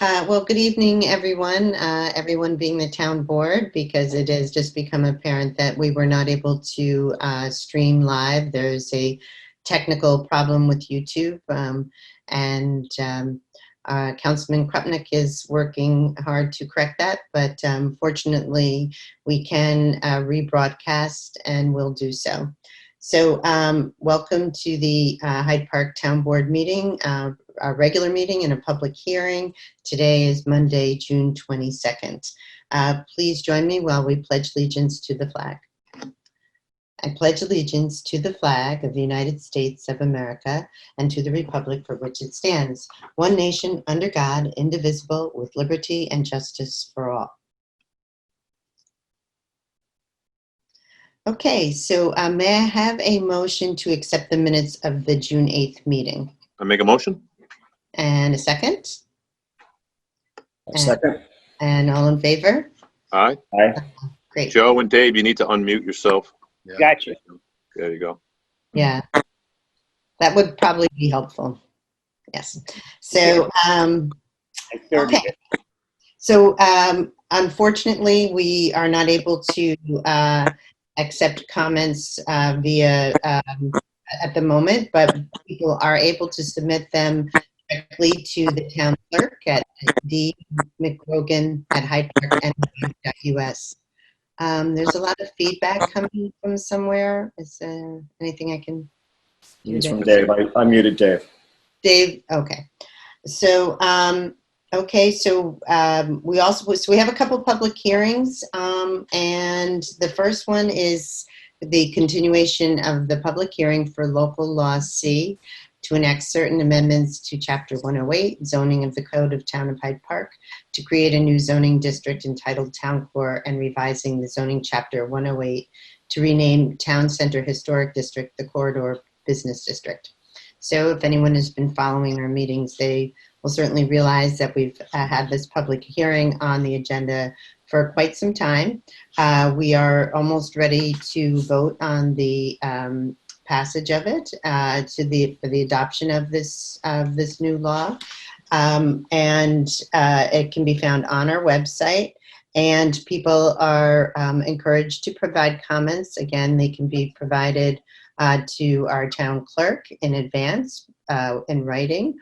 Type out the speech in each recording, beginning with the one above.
Well, good evening, everyone. Everyone being the town board, because it has just become apparent that we were not able to stream live. There's a technical problem with YouTube, and Councilman Krupnik is working hard to correct that, but fortunately we can rebroadcast and will do so. So welcome to the Hyde Park Town Board meeting, our regular meeting and a public hearing. Today is Monday, June 22nd. Please join me while we pledge allegiance to the flag. I pledge allegiance to the flag of the United States of America and to the republic for which it stands, one nation under God, indivisible, with liberty and justice for all. Okay, so may I have a motion to accept the minutes of the June 8th meeting? I make a motion. And a second? A second. And all in favor? Aye. Aye. Great. Joe and Dave, you need to unmute yourself. Yeah. Gotcha. There you go. Yeah, that would probably be helpful. Yes. So, okay. So, unfortunately, we are not able to accept comments via at the moment, but people are able to submit them directly to the town clerk at dmcgrogan@hydepark.us. There's a lot of feedback coming from somewhere. Is there anything I can do? It's from Dave. I muted Dave. Dave, okay. So, we have a couple public hearings, and the first one is the continuation of the public hearing for local law C to enact certain amendments to Chapter 108, zoning of the Code of Town of Hyde Park, to create a new zoning district entitled Town Core, and revising the zoning Chapter 108 to rename Town Center Historic District the Corridor Business District. So if anyone has been following our meetings, they will certainly realize that we've had this public hearing on the agenda for quite some time. We are almost ready to vote on the passage of it for the adoption of this new law, and it can be found on our website. And people are encouraged to provide comments. Again, they can be provided to our town clerk in advance in writing,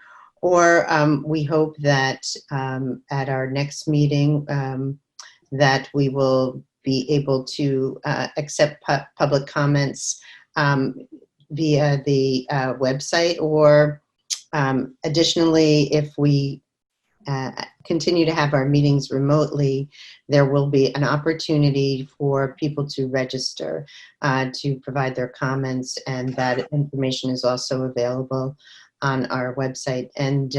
or we hope that at our next meeting that we will be able to accept public comments via the website, or additionally, if we continue to have our meetings remotely, there will be an opportunity for people to register to provide their comments, and that information is also available on our website. And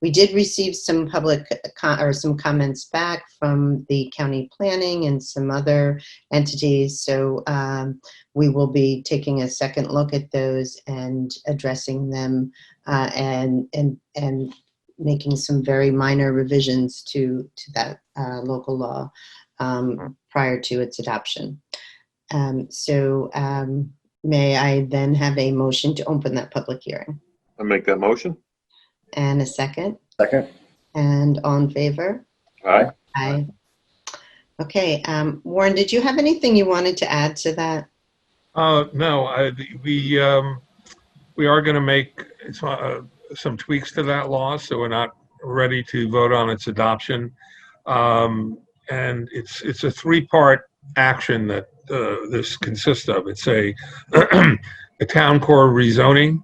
we did receive some some comments back from the county planning and some other entities, so we will be taking a second look at those and addressing them and making some very minor revisions to that local law prior to its adoption. May I then have a motion to open that public hearing? I make that motion. And a second? Second. And all in favor? Aye. Aye. Okay, Warren, did you have anything you wanted to add to that? No, we are going to make some tweaks to that law, so we're not ready to vote on its adoption. And it's a three-part action that this consists of. It's a town core rezoning,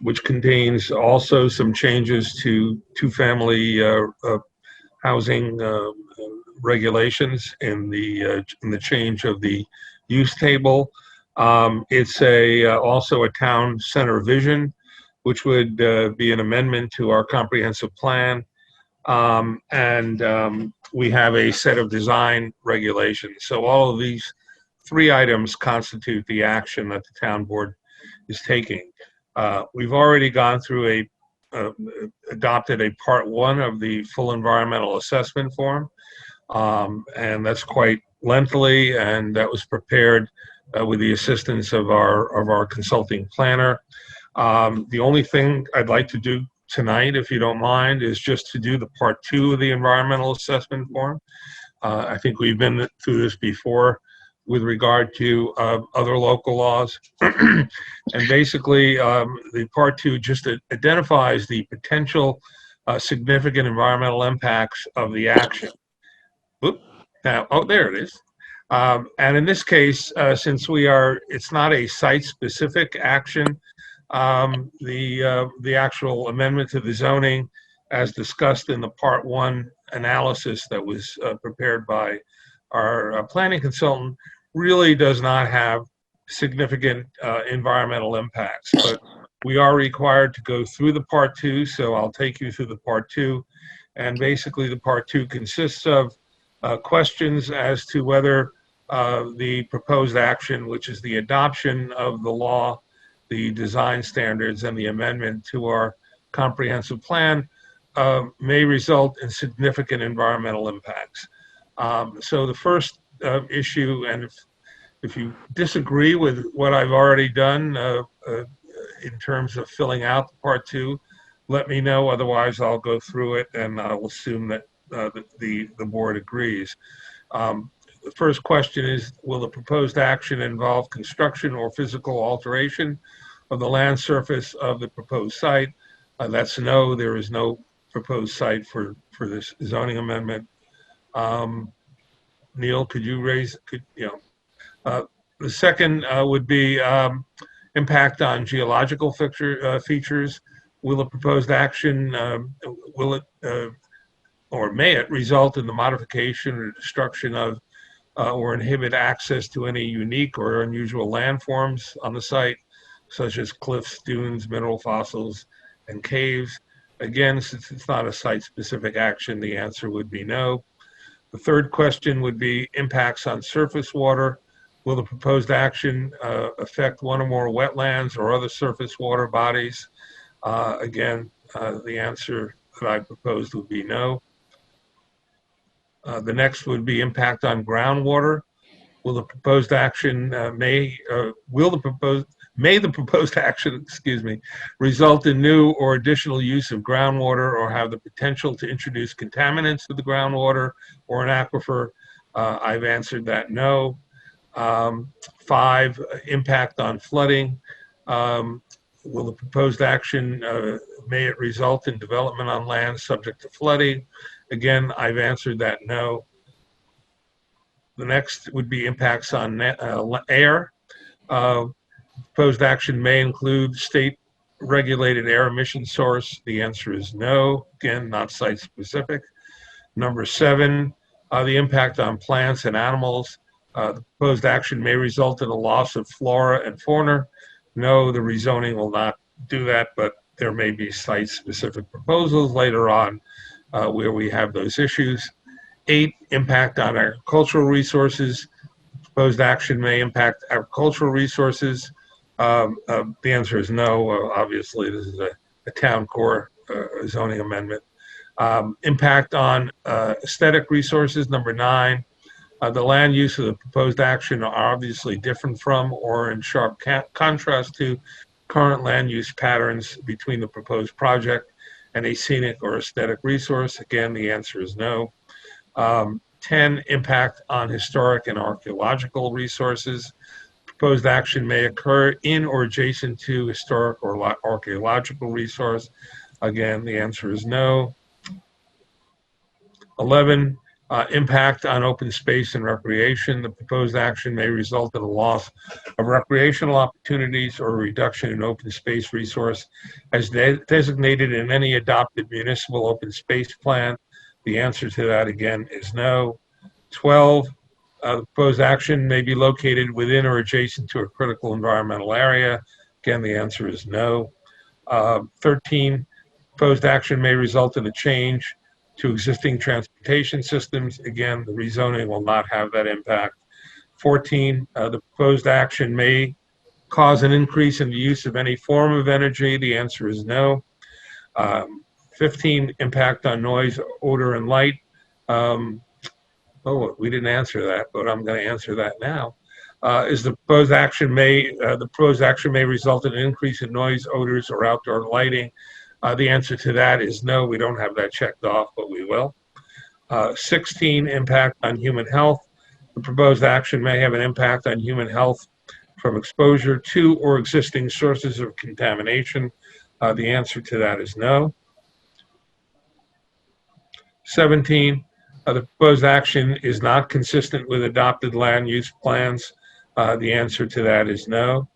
which contains also some changes to two-family housing regulations in the change of the use table. It's also a town center vision, which would be an amendment to our comprehensive plan. We have a set of design regulations. So all of these three items constitute the action that the town board is taking. We've already gone through adopted a part one of the full environmental assessment form, and that's quite lengthily, and that was prepared with the assistance of our consulting planner. The only thing I'd like to do tonight, if you don't mind, is just to do the part 2 of the environmental assessment form. I think we've been through this before with regard to other local laws. And basically, the part 2 just identifies the potential significant environmental impacts of the action. Oop, now, oh, there it is. And in this case, since it's not a site-specific action, the actual amendment to the zoning, as discussed in the Part 1 analysis that was prepared by our planning consultant, really does not have significant environmental impacts. But we are required to go through the Part 2, so I'll take you through the Part 2. And basically, the Part 2 consists of questions as to whether the proposed action, which is the adoption of the law, the design standards, and the amendment to our comprehensive plan, may result in significant environmental impacts. So the first issue, and if you disagree with what I've already done in terms of filling out the Part 2, let me know. Otherwise, I'll go through it, and I'll assume that the board agrees. The first question is, will the proposed action involve construction or physical alteration of the land surface of the proposed site? That's no. There is no proposed site for this zoning amendment. Neil, could you raise? The second would be impact on geological features. Will the proposed action or may it result in the modification or destruction of or inhibit access to any unique or unusual landforms on the site, such as cliffs, dunes, mineral fossils, and caves? Again, since it's not a site-specific action, the answer would be no. The third question would be impacts on surface water. Will the proposed action affect one or more wetlands or other surface water bodies? Again, the answer that I proposed would be no. The next would be impact on groundwater. Will the proposed action may the proposed action, result in new or additional use of groundwater or have the potential to introduce contaminants to the groundwater or an aquifer? I've answered that no. 5, impact on flooding. Will the proposed action, may it result in development on land subject to flooding? Again, I've answered that no. The next would be impacts on air. Proposed action may include state-regulated air emission source. The answer is no. Again, not site-specific. Number 7, the impact on plants and animals. The proposed action may result in a loss of flora and fauna. No, the rezoning will not do that, but there may be site-specific proposals later on where we have those issues. 8, impact on agricultural resources. Proposed action may impact agricultural resources. The answer is no. Obviously, this is a town core zoning amendment. Impact on aesthetic resources. Number 9. The land use of the proposed action are obviously different from or in sharp contrast to current land use patterns between the proposed project and a scenic or aesthetic resource. Again, the answer is no. 10, impact on historic and archaeological resources. Proposed action may occur in or adjacent to historic or archaeological resource. Again, the answer is no. 11, impact on open space and recreation. The proposed action may result in a loss of recreational opportunities or a reduction in open space resource as designated in any adopted municipal open space plan. The answer to that, again, is no. 12, the proposed action may be located within or adjacent to a critical environmental area. Again, the answer is no. 13, proposed action may result in a change to existing transportation systems. Again, the rezoning will not have that impact. 14, the proposed action may cause an increase in the use of any form of energy. The answer is no. 15, impact on noise, odor, and light. We didn't answer that, but I'm going to answer that now. The proposed action may result in an increase in noise, odors, or outdoor lighting. The answer to that is no, we don't have that checked off, but we will. 16, impact on human health. The proposed action may have an impact on human health from exposure to or existing sources of contamination. The answer to that is no. 17, the proposed action is not consistent with adopted land use plans. The answer to that is no.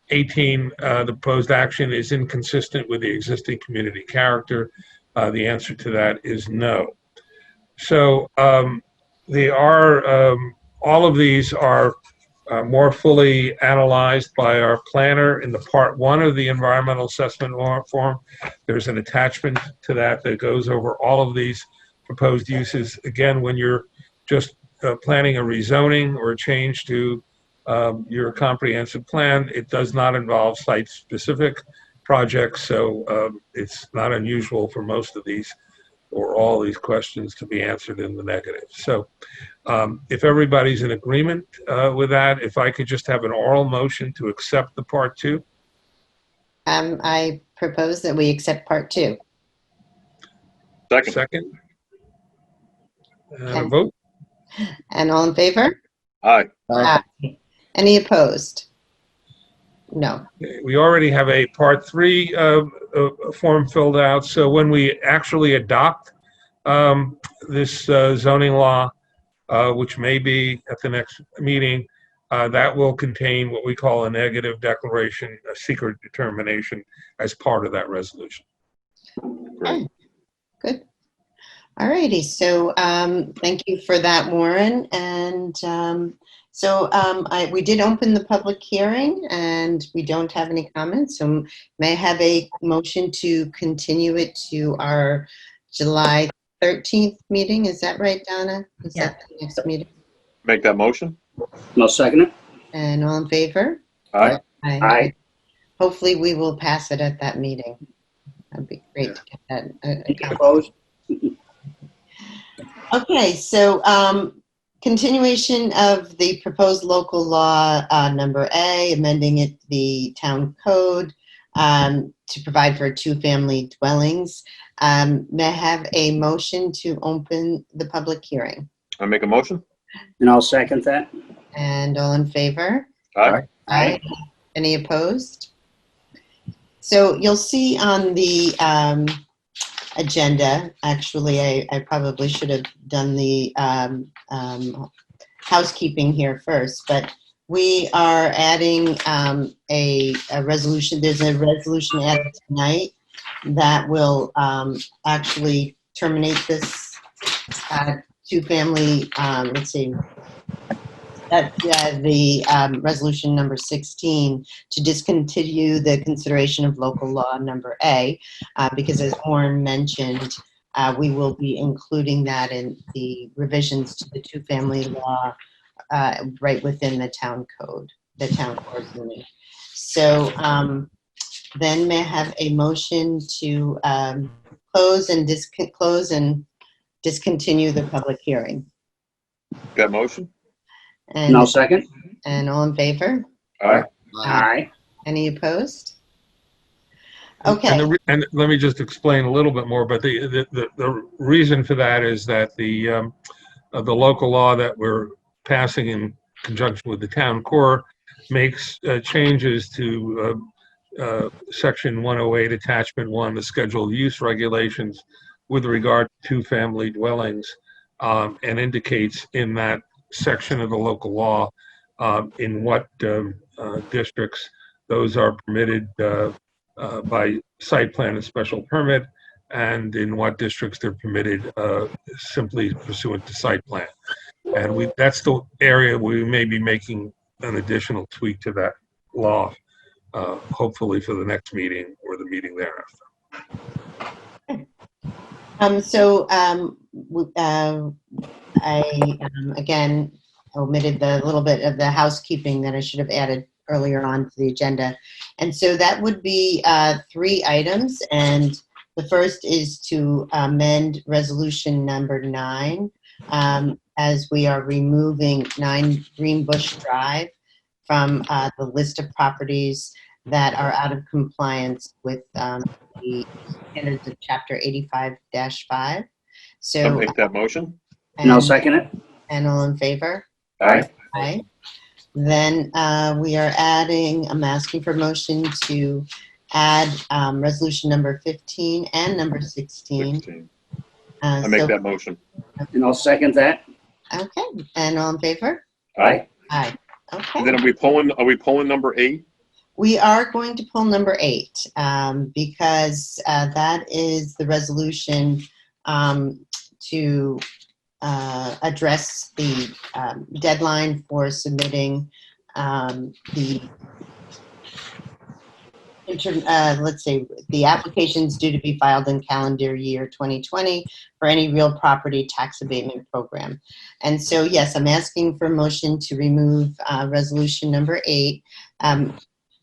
18, the proposed action is inconsistent with the existing community character. The answer to that is no. So they are, all of these are more fully analyzed by our planner in the part 1 of the environmental assessment form. There's an attachment to that that goes over all of these proposed uses. Again, when you're just planning a rezoning or a change to your comprehensive plan, it does not involve site-specific projects, so it's not unusual for most of these or all these questions to be answered in the negative. So if everybody's in agreement with that, if I could just have an oral motion to accept the part 2. I propose that we accept part 2. Second. And a vote? And all in favor? Aye. Aye. Any opposed? No. We already have a part 3 form filled out, so when we actually adopt this zoning law, which may be at the next meeting, that will contain what we call a negative declaration, a secret determination as part of that resolution. Great. Good. All righty. So thank you for that, Warren. And we did open the public hearing and we don't have any comments. So may I have a motion to continue it to our July 13th meeting? Is that right, Donna? Is that the next meeting? Make that motion. I'll second it. And all in favor? Aye. Aye. Hopefully we will pass it at that meeting. That'd be great to get that. Opposed? Okay, so continuation of the proposed local law number A, amending it the town code to provide for 2-family dwellings. May I have a motion to open the public hearing? I make a motion. And I'll second that. And all in favor? Aye. Aye. Any opposed? So you'll see on the agenda, actually, I probably should have done the housekeeping here first, but we are adding a resolution. There's a resolution added tonight that will actually terminate this 2-family, let's see, the resolution number 16 to discontinue the consideration of local law number A, because as Warren mentioned, we will be including that in the revisions to the 2-family law right within the town code, the town ordinance. So then may I have a motion to close and discontinue the public hearing? Got motion? And I'll second. And all in favor? Aye. Aye. Any opposed? Okay. And let me just explain a little bit more, but the reason for that is that the local law that we're passing in conjunction with the town core makes changes to section 108 attachment 1, the schedule of use regulations with regard to 2-family dwellings, and indicates in that section of the local law in what districts those are permitted by site plan and special permit, and in what districts they're permitted simply pursuant to site plan. And that's the area we may be making an additional tweak to that law, hopefully for the next meeting or the meeting thereafter. I again omitted the little bit of the housekeeping that I should have added earlier on to the agenda. And so that would be 3 items. And the first is to amend resolution number 9, as we are removing 9 Greenbush Drive from the list of properties that are out of compliance with the standards of Chapter 85-5. I'll So, make that motion. And I'll second it. And all in favor? Aye. Aye. Then we are adding, I'm asking for motion to add resolution number 15 and number 16. 16. I make that motion. And I'll second that. Okay, and all in favor? Aye. Aye. And Okay. then are we pulling number 8? We are going to pull number 8 because that is the resolution to address the deadline for submitting the let's say the applications due to be filed in calendar year 2020 for any real property tax abatement program. And so, yes, I'm asking for a motion to remove resolution number 8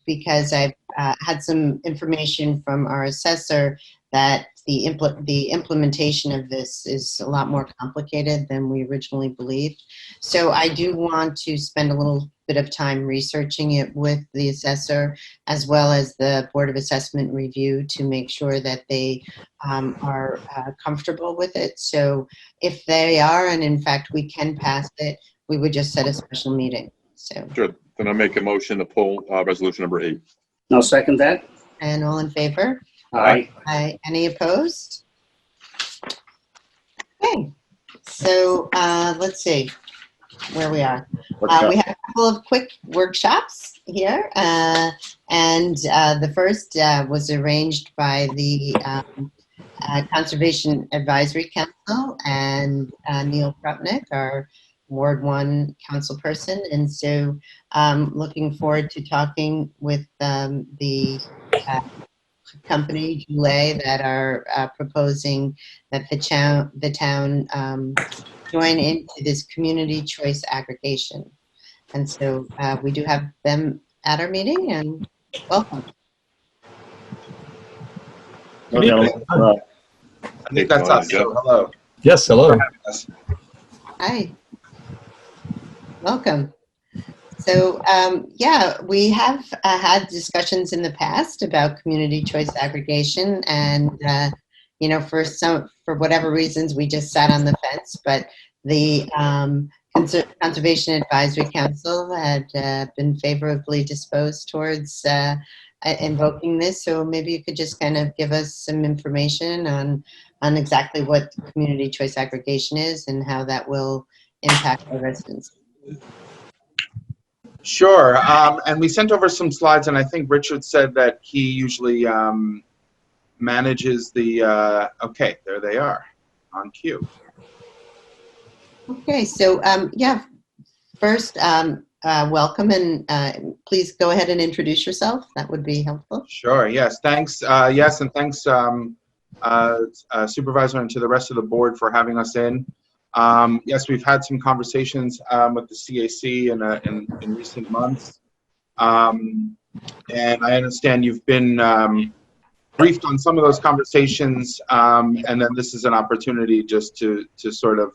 because I've had some information from our assessor that the implementation of this is a lot more complicated than we originally believed. So I do want to spend a little bit of time researching it with the assessor as well as the Board of Assessment Review to make sure that they are comfortable with it. So if they are, and in fact we can pass it, we would just set a special meeting. So. Sure. Then I make a motion to pull resolution number 8. And I'll second that. And all in favor? Aye. Aye. Any opposed? Okay, so let's see where we are. We have a couple of quick workshops here, and the first was arranged by the Conservation Advisory Council and Neil Krupnick, our Ward 1 council person, and so looking forward to talking with the company, Goulet, that are proposing that the town join into this community choice aggregation. And so we do have them at our meeting, and welcome. Good evening. I think that's us. So hello. Yes, hello. Hi. Welcome. So, yeah, we have had discussions in the past about community choice aggregation, and you know, for whatever reasons, we just sat on the fence. But the Conservation Advisory Council had been favorably disposed towards invoking this. So maybe you could just kind of give us some information on exactly what community choice aggregation is and how that will impact our residents. Sure. And we sent over some slides, and I think Richard said that he usually manages the, okay, there they are on cue. Okay, so yeah, first, welcome, and please go ahead and introduce yourself. That would be helpful. Sure, yes, thanks. Yes, and thanks, Supervisor, and to the rest of the board for having us in. Yes, we've had some conversations with the CAC in recent months. And I understand you've been briefed on some of those conversations, and then this is an opportunity just to sort of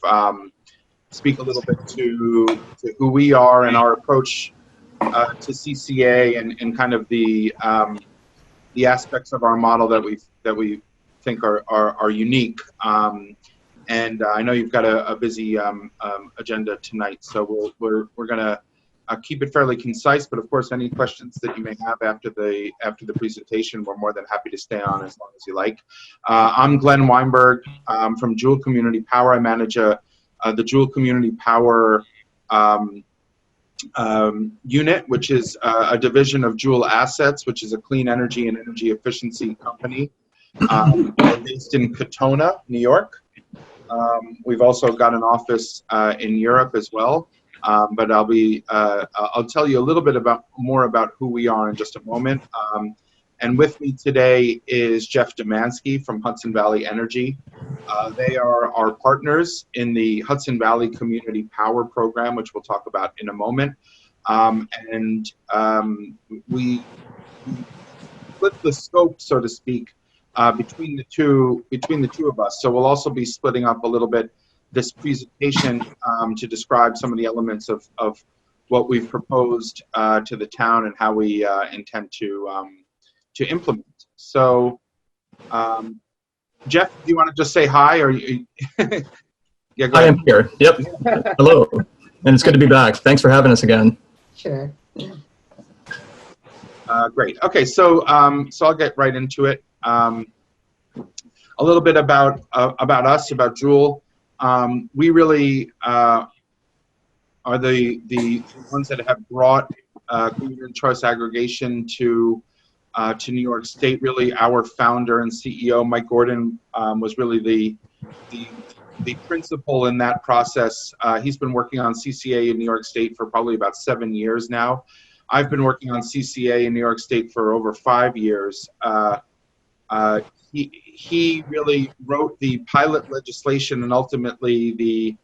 speak a little bit to who we are and our approach to CCA and kind of the aspects of our model that we think are unique. And I know you've got a busy agenda tonight, so we're going to keep it fairly concise. But of course, any questions that you may have after the presentation, we're more than happy to stay on as long as you like. I'm Glenn Weinberg from Jewel Community Power. I manage the Jewel Community Power unit, which is a division of Jewel Assets, which is a clean energy and energy efficiency company based in Katona, New York. We've also got an office in Europe as well, but I'll tell you a little bit more about who we are in just a moment. And with me today is Jeff Demansky from Hudson Valley Energy. They are our partners in the Hudson Valley Community Power Program, which we'll talk about in a moment. We split the scope, so to speak, between the two of us. So we'll also be splitting up a little bit this presentation to describe some of the elements of what we've proposed to the town and how we intend to implement. So, Jeff, do you want to just say hi, or you? Yeah, go I ahead. am here. Yep. Hello. And it's good to be back. Thanks for having us again. Sure. Great. Okay, so so I'll get right into it. A little bit about us, about Joule. We really are the ones that have brought community choice aggregation to New York State. Really, our founder and CEO, Mike Gordon, was really the principal in that process. He's been working on CCA in New York State for probably about 7 years now. I've been working on CCA in New York State for over 5 years. He really wrote the pilot legislation and ultimately the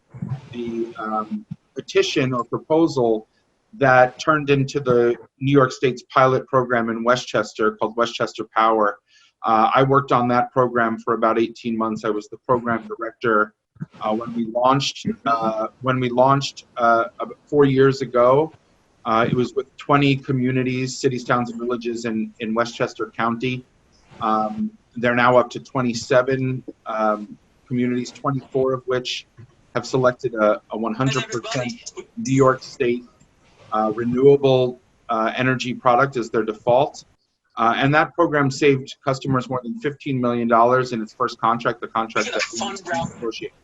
petition or proposal that turned into the New York State's pilot program in Westchester called Westchester Power. I worked on that program for about 18 months. I was the program director when we launched. About 4 years ago, it was with 20 communities, cities, towns, and villages in Westchester County. They're now up to 27 communities, 24 of which have selected a 100% New York State renewable energy product as their default. And that program saved customers more than $15 million in its first contract, the contract that we negotiated.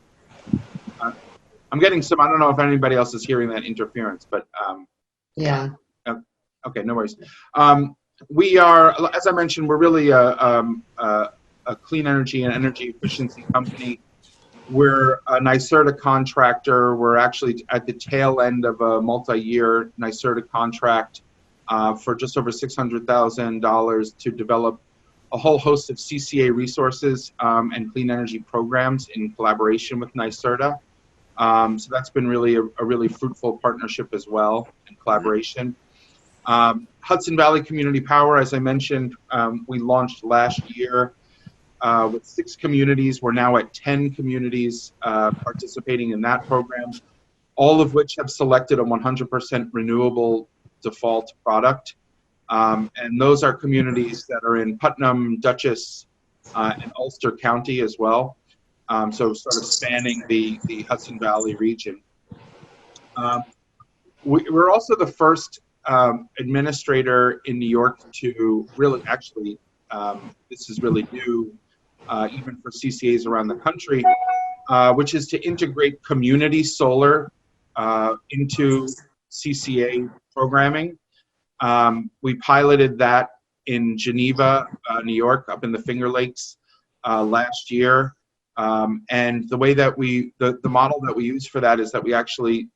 I'm getting some, I don't know if anybody else is hearing that interference, but Yeah. okay, no worries. We are, as I mentioned, we're really a clean energy and energy efficiency company. We're a NYSERDA contractor. We're actually at the tail end of a multi-year NYSERDA contract for just over $600,000 to develop a whole host of CCA resources and clean energy programs in collaboration with NYSERDA. So that's been really a really fruitful partnership as well and collaboration. Hudson Valley Community Power, as I mentioned, we launched last year with 6 communities. We're now at 10 communities participating in that program, all of which have selected a 100% renewable default product. And those are communities that are in Putnam, Dutchess, and Ulster County as well. So sort of spanning the Hudson Valley region. We're also the first administrator in New York to really, actually, this is really new, even for CCAs around the country, which is to integrate community solar into CCA programming. We piloted that in Geneva, New York, up in the Finger Lakes last year. And the way that the model that we use for that is that we actually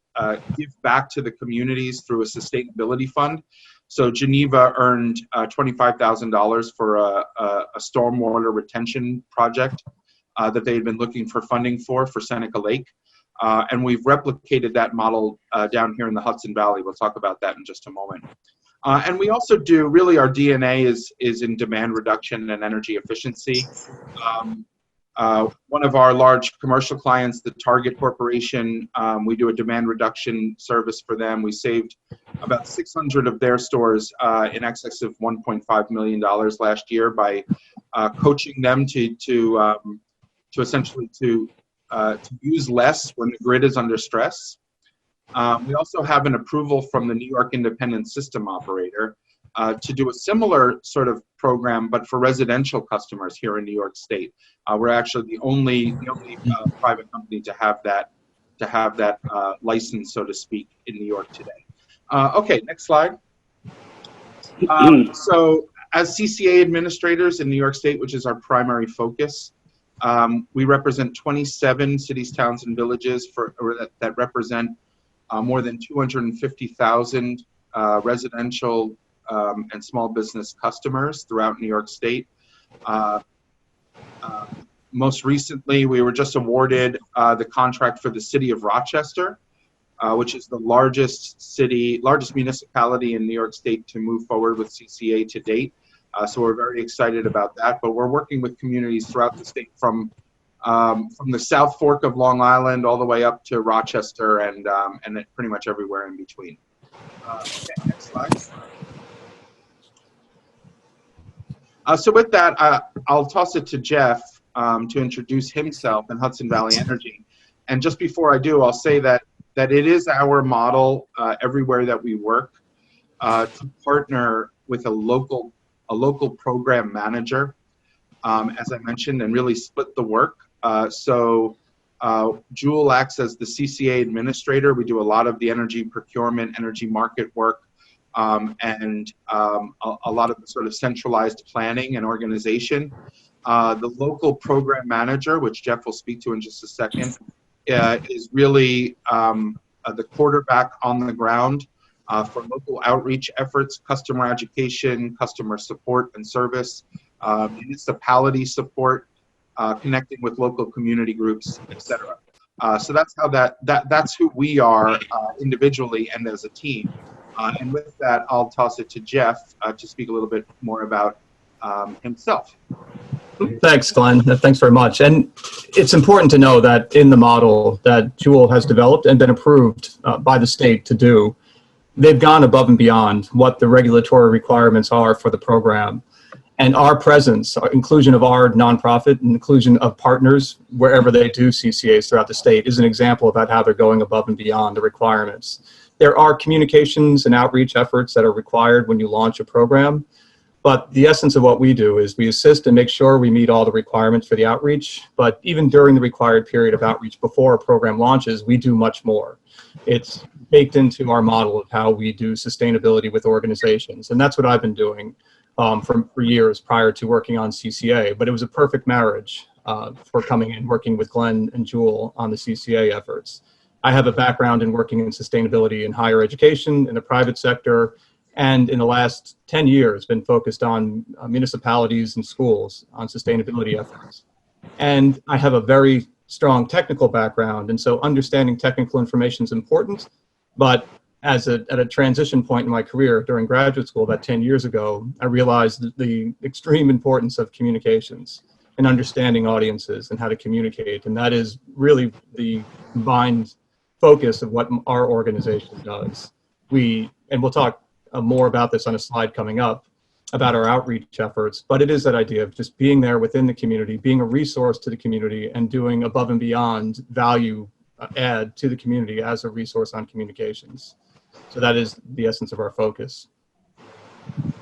give back to the communities through a sustainability fund. So Geneva earned $25,000 for a stormwater retention project that they had been looking for funding for Seneca Lake. And we've replicated that model down here in the Hudson Valley. We'll talk about that in just a moment. And we also do, really our DNA is in demand reduction and energy efficiency. One of our large commercial clients, the Target Corporation, we do a demand reduction service for them. We saved about 600 of their stores in excess of $1.5 million last year by coaching them to essentially use less when the grid is under stress. We also have an approval from the New York Independent System Operator to do a similar sort of program, but for residential customers here in New York State. We're actually the only private company to have that license, so to speak, in New York today. Okay, next slide. So, as CCA administrators in New York State, which is our primary focus, we represent 27 cities, towns, and villages that represent more than 250,000 residential and small business customers throughout New York State. Most recently, we were just awarded the contract for the city of Rochester, which is the largest municipality in New York State to move forward with CCA to date. So we're very excited about that. But we're working with communities throughout the state from the South Fork of Long Island all the way up to Rochester and pretty much everywhere in between. Okay, next slide. So with that, I'll toss it to Jeff to introduce himself and Hudson Valley Energy. And just before I do, I'll say that it is our model everywhere that we work to partner with a local program manager, as I mentioned, and really split the work. So Jewel acts as the CCA administrator. We do a lot of the energy procurement, energy market work, and a lot of the sort of centralized planning and organization. The local program manager, which Jeff will speak to in just a second, is really the quarterback on the ground for local outreach efforts, customer education, customer support and service, municipality support, connecting with local community groups, etc. So that's how that's who we are individually and as a team. And with that, I'll toss it to Jeff to speak a little bit more about himself. Thanks, Glenn. Thanks very much. And it's important to know that in the model that Jewel has developed and been approved by the state to do, they've gone above and beyond what the regulatory requirements are for the program. And our presence, our inclusion of our nonprofit, and inclusion of partners wherever they do CCAs throughout the state is an example about how they're going above and beyond the requirements. There are communications and outreach efforts that are required when you launch a program, but the essence of what we do is we assist and make sure we meet all the requirements for the outreach, but even during the required period of outreach before a program launches, we do much more. It's baked into our model of how we do sustainability with organizations, and that's what I've been doing for years prior to working on CCA, but it was a perfect marriage for coming in, working with Glenn and Jewel on the CCA efforts. I have a background in working in sustainability in higher education, in the private sector, and in the last 10 years been focused on municipalities and schools on sustainability efforts. And I have a very strong technical background, and so understanding technical information is important, but at a transition point in my career during graduate school about 10 years ago, I realized the extreme importance of communications and understanding audiences and how to communicate. And that is really the combined focus of what our organization does. And we'll talk more about this on a slide coming up about our outreach efforts, but it is that idea of just being there within the community, being a resource to the community, and doing above and beyond value add to the community as a resource on communications. So that is the essence of our focus.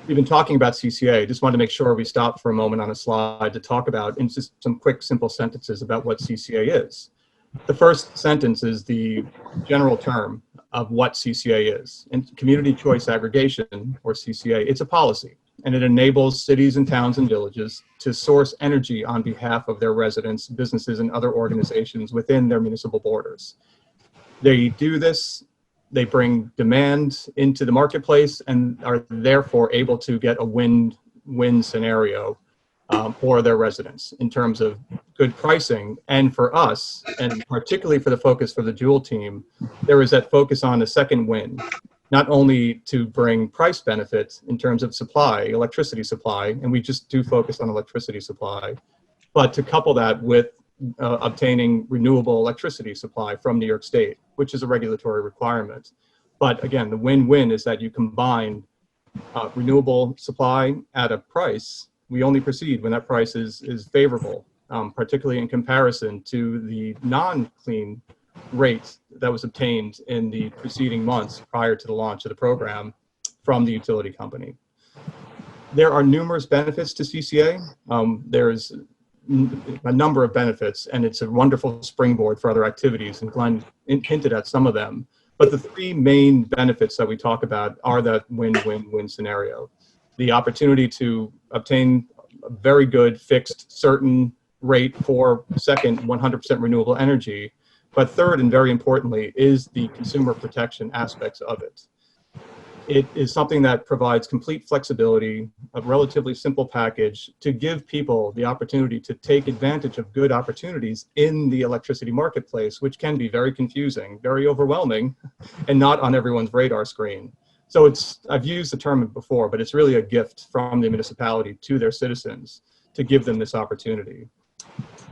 We've been talking about CCA. Just wanted to make sure we stop for a moment on a slide to talk about, in just some quick, simple sentences about what CCA is. The first sentence is the general term of what CCA is. And community choice aggregation, or CCA, it's a policy, and it enables cities and towns and villages to source energy on behalf of their residents, businesses, and other organizations within their municipal borders. They do this. They bring demand into the marketplace and are therefore able to get a win-win scenario for their residents in terms of good pricing. And for us, and particularly for the focus for the Jewel team, there is that focus on a second win, not only to bring price benefits in terms of supply, electricity supply, and we just do focus on electricity supply, but to couple that with obtaining renewable electricity supply from New York State, which is a regulatory requirement. But again, the win-win is that you combine renewable supply at a price. We only proceed when that price is favorable, particularly in comparison to the non-clean rate that was obtained in the preceding months prior to the launch of the program from the utility company. There are numerous benefits to CCA. There's a number of benefits, and it's a wonderful springboard for other activities, and Glenn hinted at some of them. But the three main benefits that we talk about are that win-win-win scenario. The opportunity to obtain a very good fixed certain rate for second 100% renewable energy, but third, and very importantly, is the consumer protection aspects of it. It is something that provides complete flexibility, a relatively simple package to give people the opportunity to take advantage of good opportunities in the electricity marketplace, which can be very confusing, very overwhelming, and not on everyone's radar screen. So I've used the term before, but it's really a gift from the municipality to their citizens to give them this opportunity.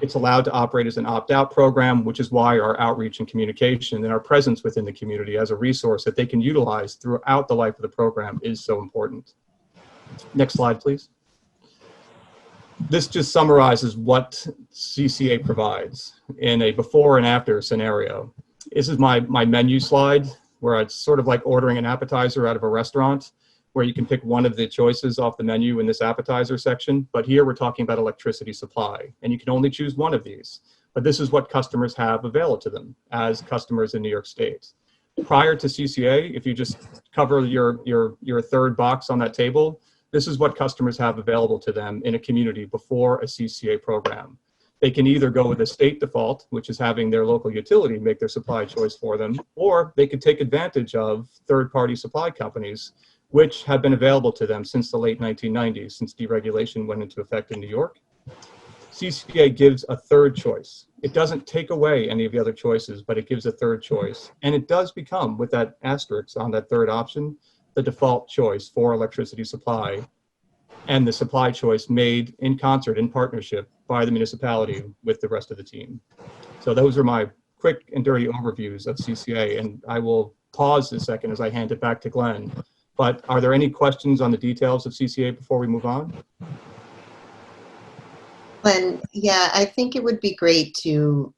It's allowed to operate as an opt-out program, which is why our outreach and communication and our presence within the community as a resource that they can utilize throughout the life of the program is so important. Next slide, please. This just summarizes what CCA provides in a before and after scenario. This is my menu slide, where it's sort of like ordering an appetizer out of a restaurant, where you can pick one of the choices off the menu in this appetizer section. But here we're talking about electricity supply, and you can only choose one of these. But this is what customers have available to them as customers in New York State. Prior to CCA, if you just cover your third box on that table, this is what customers have available to them in a community before a CCA program. They can either go with a state default, which is having their local utility make their supply choice for them, or they could take advantage of third-party supply companies, which have been available to them since the late 1990s, since deregulation went into effect in New York. CCA gives a third choice. It doesn't take away any of the other choices, but it gives a third choice. And it does become, with that asterisk on that third option, the default choice for electricity supply, and the supply choice made in concert, in partnership by the municipality with the rest of the team. So those are my quick and dirty overviews of CCA, and I will pause a second as I hand it back to Glenn. But are there any questions on the details of CCA before we move on? Glenn, yeah, I think it would be great to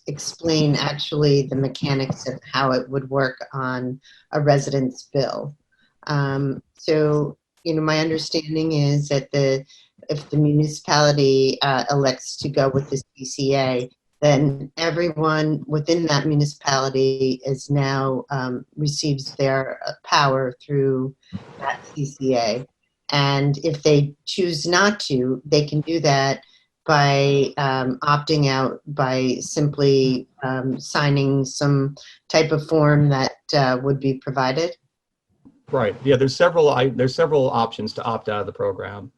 explain actually the mechanics of how it would work on a resident's bill. So, you know, my understanding is that if the municipality elects to go with the CCA, then everyone within that municipality is now receives their power through that CCA. And if they choose not to, they can do that by opting out, by simply signing some type of form that would be provided. Right. Yeah, there's several options to opt out of the program.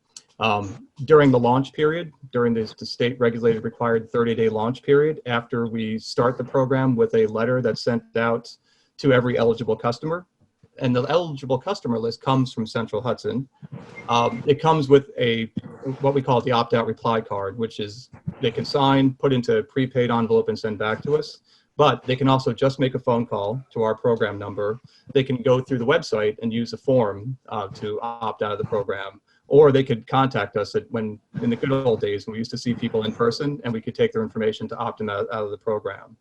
During the launch period, during the state regulated required 30-day launch period, after we start the program with a letter that's sent out to every eligible customer, and the eligible customer list comes from Central Hudson. It comes with what we call the opt-out reply card, which is they can sign, put into a prepaid envelope and send back to us. But they can also just make a phone call to our program number. They can go through the website and use a form to opt out of the program. Or they could contact us in the good old days when we used to see people in person and we could take their information to opt them out of the program.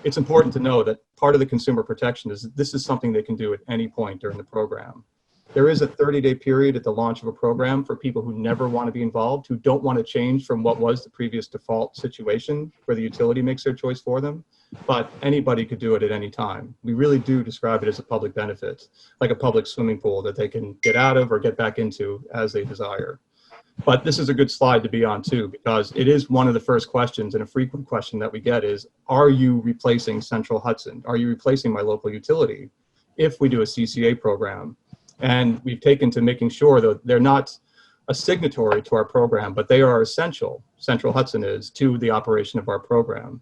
It's important to know that part of the consumer protection is this is something they can do at any point during the program. There is a 30-day period at the launch of a program for people who never want to be involved, who don't want to change from what was the previous default situation where the utility makes their choice for them. But anybody could do it at any time. We really do describe it as a public benefit, like a public swimming pool that they can get out of or get back into as they desire. But this is a good slide to be on too, because it is one of the first questions, and a frequent question that we get is, are you replacing Central Hudson? Are you replacing my local utility if we do a CCA program? And we've taken to making sure that they're not a signatory to our program, but they are essential, Central Hudson is, to the operation of our program.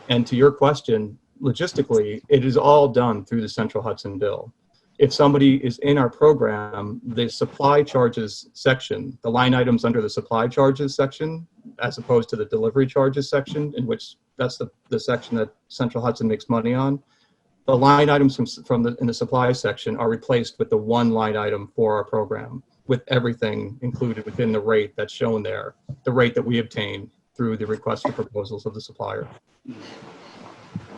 And to your question, logistically, it is all done through the Central Hudson bill. If somebody is in our program, the supply charges section, the line items under the supply charges section, as opposed to the delivery charges section, in which that's the section that Central Hudson makes money on, the line items in the supply section are replaced with the one line item for our program, with everything included within the rate that's shown there, the rate that we obtain through the request for proposals of the supplier.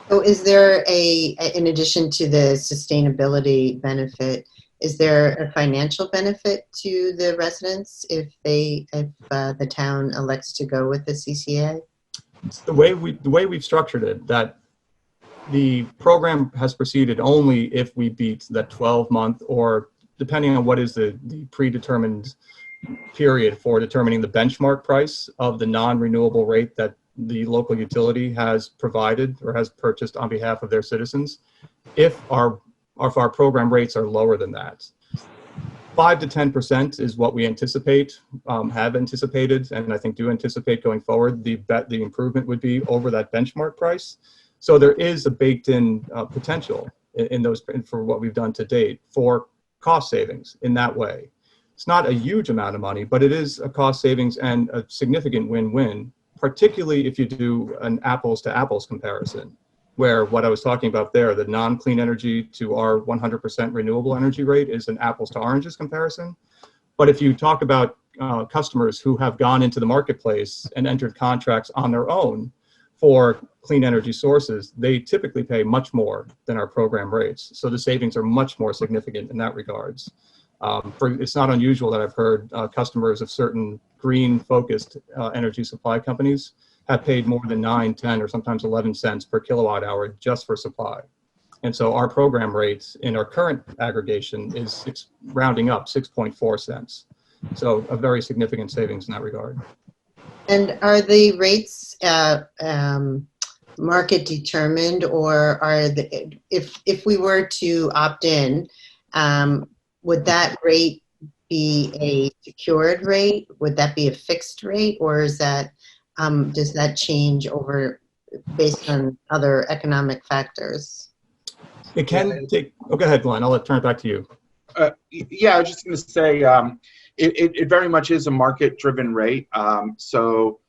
So is there in addition to the sustainability benefit, is there a financial benefit to the residents if the town elects to go with the CCA? It's the way we've structured it, that the program has proceeded only if we beat that 12-month, or depending on what is the predetermined period for determining the benchmark price of the non-renewable rate that the local utility has provided or has purchased on behalf of their citizens, if our program rates are lower than that. 5 to 10% is what we anticipate, have anticipated, and I think do anticipate going forward. The improvement would be over that benchmark price. So there is a baked-in potential for what we've done to date for cost savings in that way. It's not a huge amount of money, but it is a cost savings and a significant win-win particularly if you do an apples to apples comparison, where what I was talking about there, the non-clean energy to our 100% renewable energy rate is an apples to oranges comparison. But if you talk about customers who have gone into the marketplace and entered contracts on their own for clean energy sources, they typically pay much more than our program rates. So the savings are much more significant in that regards. It's not unusual that I've heard customers of certain green-focused energy supply companies have paid more than 9, 10, or sometimes 11 cents per kilowatt hour just for supply. And so our program rates in our current aggregation is rounding up 6.4 cents. So a very significant savings in that regard. And are the rates market determined, or are if we were to opt in, would that rate be a secured rate? Would that be a fixed rate, or is that does that change over based on other economic factors? It can take. Oh, go ahead, Glenn. I'll turn it back to you. Yeah, I was just going to say it very much is a market-driven rate. So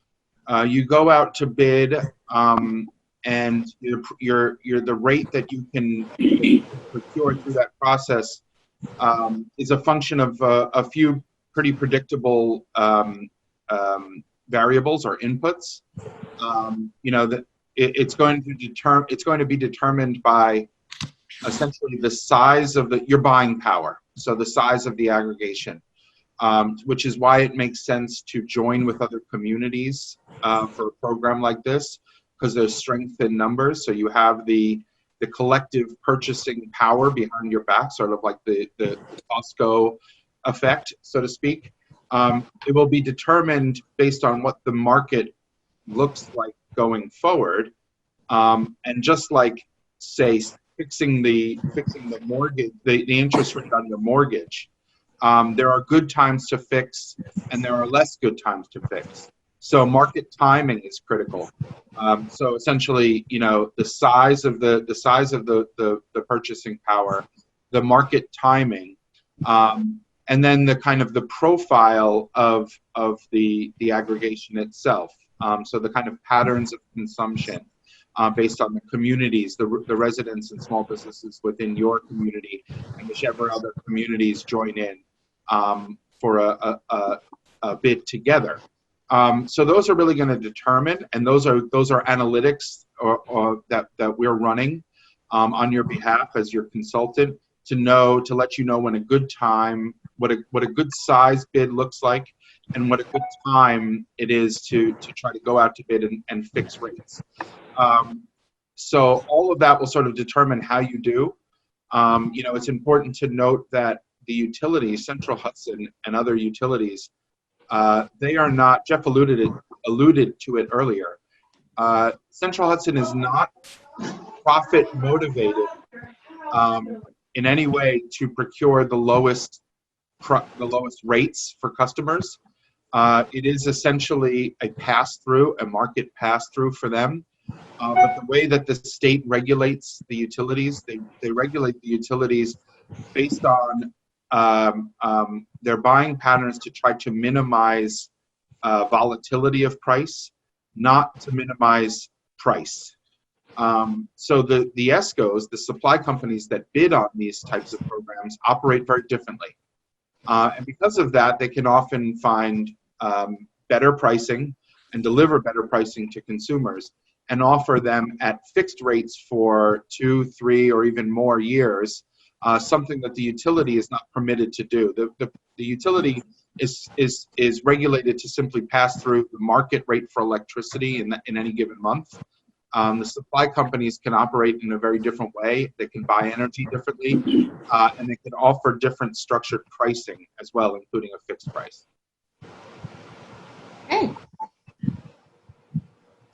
you go out to bid, and the rate that you can procure through that process is a function of a few pretty predictable variables or inputs. That it's going to be determined by essentially the size of your buying power. So the size of the aggregation, which is why it makes sense to join with other communities for a program like this, because there's strength in numbers. So you have the collective purchasing power behind your back, sort of like the Costco effect, so to speak. It will be determined based on what the market looks like going forward. And just like, say, fixing the mortgage, the interest rate on your mortgage, there are good times to fix and there are less good times to fix. So market timing is critical. So essentially, the size of the purchasing power, the market timing, and then the kind of the profile of the aggregation itself. So the kind of patterns of consumption based on the communities, the residents and small businesses within your community, and whichever other communities join in for a bid together. So those are really going to determine, and those are analytics that we're running on your behalf as your consultant to let you know when a good time, what a good size bid looks like, and what a good time it is to try to go out to bid and fix rates. So all of that will sort of determine how you do. It's important to note that the utilities, Central Hudson and other utilities, they are not, Jeff alluded to it earlier. Central Hudson is not profit motivated in any way to procure the lowest rates for customers. It is essentially a pass-through, a market pass-through for them. But the way that the state regulates the utilities, they regulate the utilities based on their buying patterns to try to minimize volatility of price, not to minimize price. So the ESCOs, the supply companies that bid on these types of programs, operate very differently. And because of that, they can often find better pricing and deliver better pricing to consumers and offer them at fixed rates for 2, 3, or even more years, something that the utility is not permitted to do. The utility is regulated to simply pass through the market rate for electricity in any given month. The supply companies can operate in a very different way. They can buy energy differently, and they can offer different structured pricing as well, including a fixed price. Okay.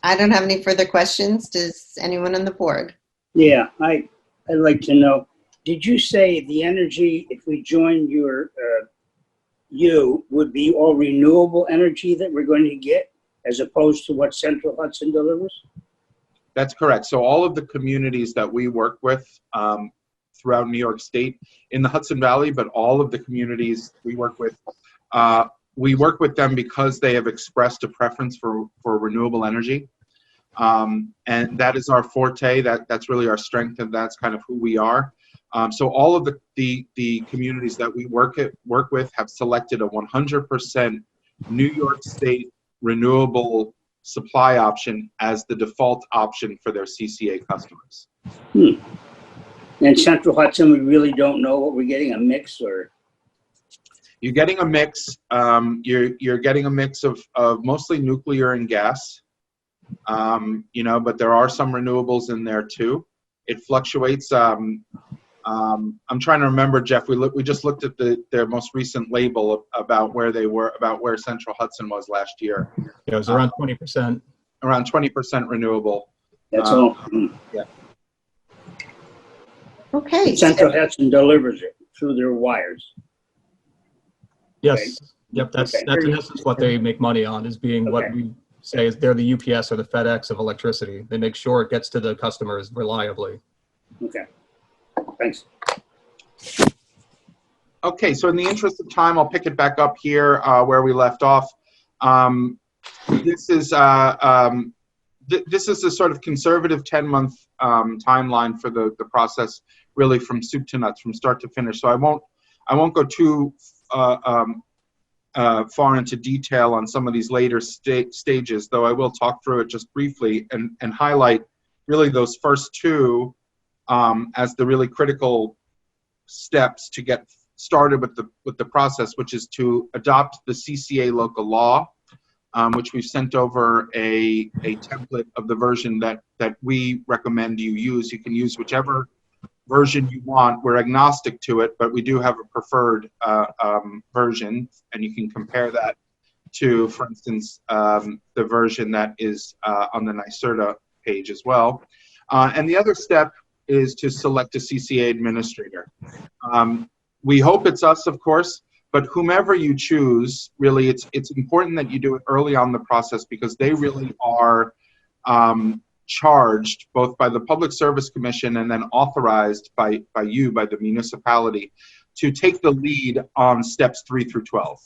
I don't have any further questions. Does anyone on the board? Yeah, I'd like to know, did you say the energy, if we joined you, would be all renewable energy that we're going to get, as opposed to what Central Hudson delivers? That's correct. So all of the communities that we work with throughout New York State, in the Hudson Valley, but all of the communities we work with we work with them because they have expressed a preference for renewable energy. And that is our forte. That's really our strength, and that's kind of who we are. So all of the communities that we work with have selected a 100% New York State renewable supply option as the default option for their CCA customers. And Central Hudson, we really don't know what we're getting, a mix, or? You're getting a mix. You're getting a mix of mostly nuclear and gas. You know, but there are some renewables in there too. It fluctuates. I'm trying to remember, Jeff. We just looked at their most recent label about where they were, about where Central Hudson was last year. Yeah, it was around 20%. Around 20% renewable. That's all. Yeah. Okay. Central Hudson delivers it through their wires. Yes. Okay. Yep. That's Okay. in essence what they make money on, is being what we say is they're the UPS or the FedEx of electricity. They make sure it gets to the customers reliably. Okay. Thanks. Okay, so in the interest of time, I'll pick it back up here where we left off. This is a sort of conservative 10-month timeline for the process, really from soup to nuts, from start to finish. So I won't go too far into detail on some of these later stages, though I will talk through it just briefly and highlight really those first two as the really critical steps to get started with the process, which is to adopt the CCA local law, which we've sent over a template of the version that we recommend you use. You can use whichever version you want. We're agnostic to it, but we do have a preferred version, and you can compare that to, for instance, the version that is on the NYSERDA page as well. And the other step is to select a CCA administrator. We hope it's us, of course, but whomever you choose, really, it's important that you do it early on in the process, because they really are charged both by the Public Service Commission and then authorized by the municipality, to take the lead on steps 3 through 12.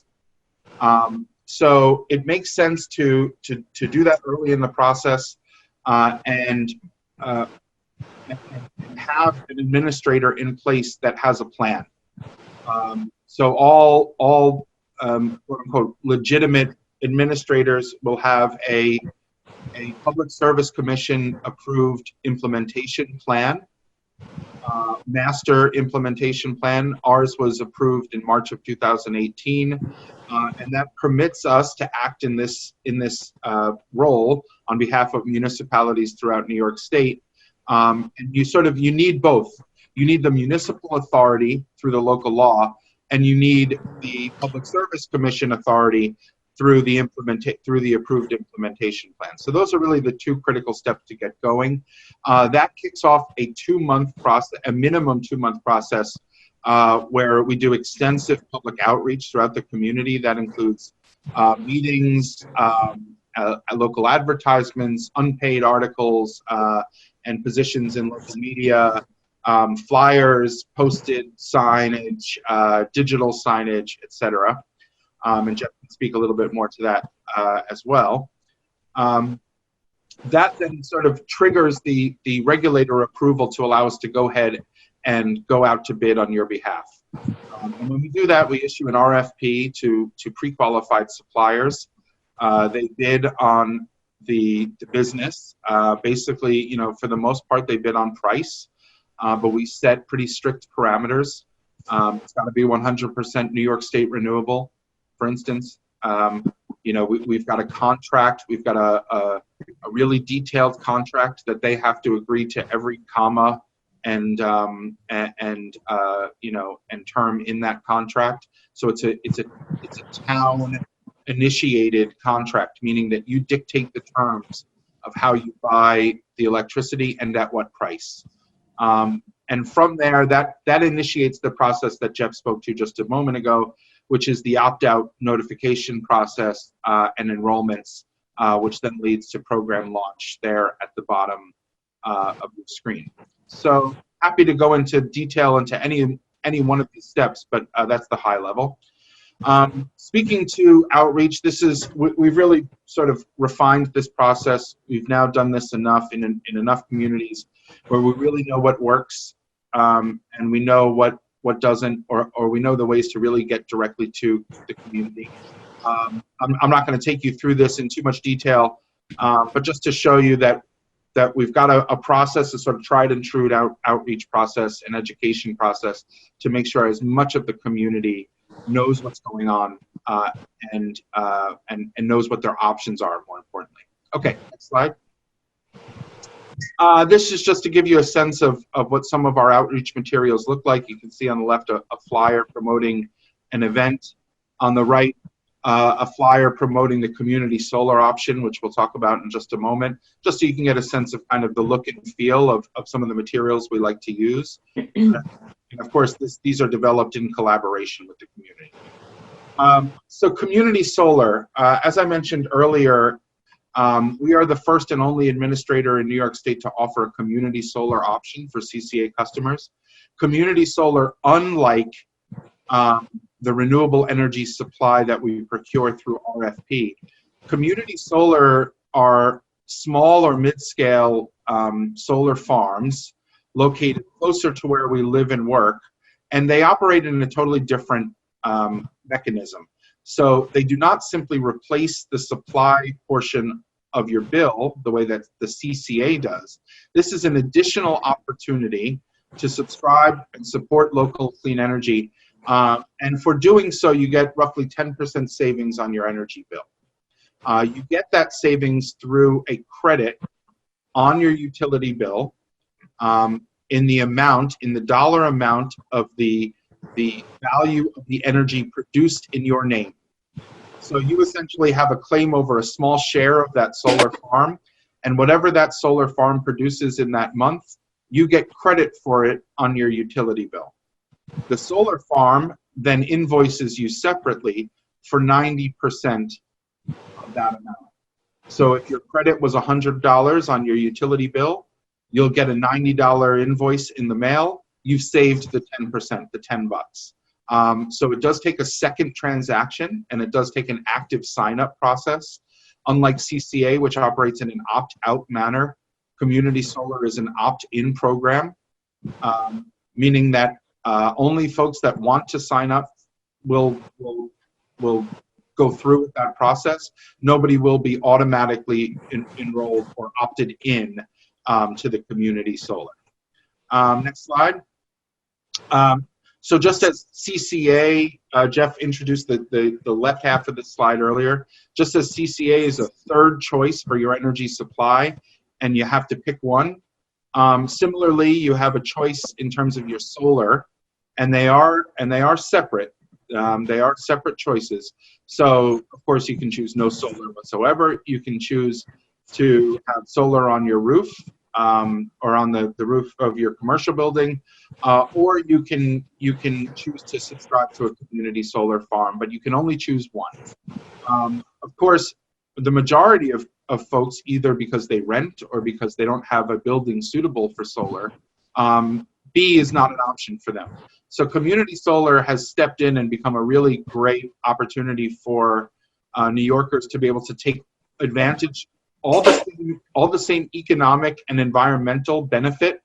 So it makes sense to do that early in the process and have an administrator in place that has a plan. So all quote unquote legitimate administrators will have a Public Service Commission approved implementation plan, master implementation plan. Ours was approved in March of 2018, and that permits us to act in this role on behalf of municipalities throughout New York State. And you need both. You need the municipal authority through the local law, and you need the Public Service Commission authority through the approved implementation plan. So those are really the two critical steps to get going. That kicks off a 2-month process, a minimum 2-month process, where we do extensive public outreach throughout the community. That includes meetings, local advertisements, unpaid articles, and positions in local media, flyers, posted signage, digital signage, etc. And Jeff can speak a little bit more to that as well. That then sort of triggers the regulator approval to allow us to go ahead and go out to bid on your behalf. And when we do that, we issue an RFP to pre-qualified suppliers. They bid on the business. Basically, for the most part, they bid on price, but we set pretty strict parameters. It's got to be 100% New York State renewable, for instance. We've got a contract. We've got a really detailed contract that they have to agree to every comma and term in that contract. So it's a town initiated contract, meaning that you dictate the terms of how you buy the electricity and at what price. And from there, that initiates the process that Jeff spoke to just a moment ago, which is the opt-out notification process and enrollments, which then leads to program launch there at the bottom of the screen. So happy to go into detail into any one of these steps, but that's the high level. Speaking to outreach, we've really sort of refined this process. We've now done this enough in enough communities where we really know what works, and we know what doesn't, or we know the ways to really get directly to the community. I'm not going to take you through this in too much detail, but just to show you that we've got a process, a sort of tried and true outreach process and education process to make sure as much of the community knows what's going on and knows what their options are, more importantly. Okay, next slide. This is just to give you a sense of what some of our outreach materials look like. You can see on the left a flyer promoting an event. On the right, a flyer promoting the community solar option, which we'll talk about in just a moment, just so you can get a sense of kind of the look and feel of some of the materials we like to use. And of course, these are developed in collaboration with the community. So community solar, as I mentioned earlier, we are the first and only administrator in New York State to offer a community solar option for CCA customers. Community solar, unlike the renewable energy supply that we procure through RFP, community solar are small or mid-scale solar farms located closer to where we live and work, and they operate in a totally different mechanism. So they do not simply replace the supply portion of your bill the way that the CCA does. This is an additional opportunity to subscribe and support local clean energy. And for doing so, you get roughly 10% savings on your energy bill. You get that savings through a credit on your utility bill in the dollar amount of the value of the energy produced in your name. So you essentially have a claim over a small share of that solar farm, and whatever that solar farm produces in that month, you get credit for it on your utility bill. The solar farm then invoices you separately for 90% of that amount. So if your credit was $100 on your utility bill, you'll get a $90 invoice in the mail. You've saved the 10%, the 10 bucks. So it does take a second transaction, and it does take an active sign-up process. Unlike CCA, which operates in an opt-out manner, community solar is an opt-in program, meaning that only folks that want to sign up will go through with that process. Nobody will be automatically enrolled or opted in to the community solar. Next slide. So just as CCA, Jeff introduced the left half of the slide earlier, just as CCA is a third choice for your energy supply, and you have to pick one, similarly, you have a choice in terms of your solar, and they are separate. They are separate choices. So, of course, you can choose no solar whatsoever. You can choose to have solar on your roof, or on the roof of your commercial building, or you can choose to subscribe to a community solar farm, but you can only choose one. Of course, the majority of folks, either because they rent or because they don't have a building suitable for solar, B is not an option for them. So community solar has stepped in and become a really great opportunity for New Yorkers to be able to take advantage all the same economic and environmental benefit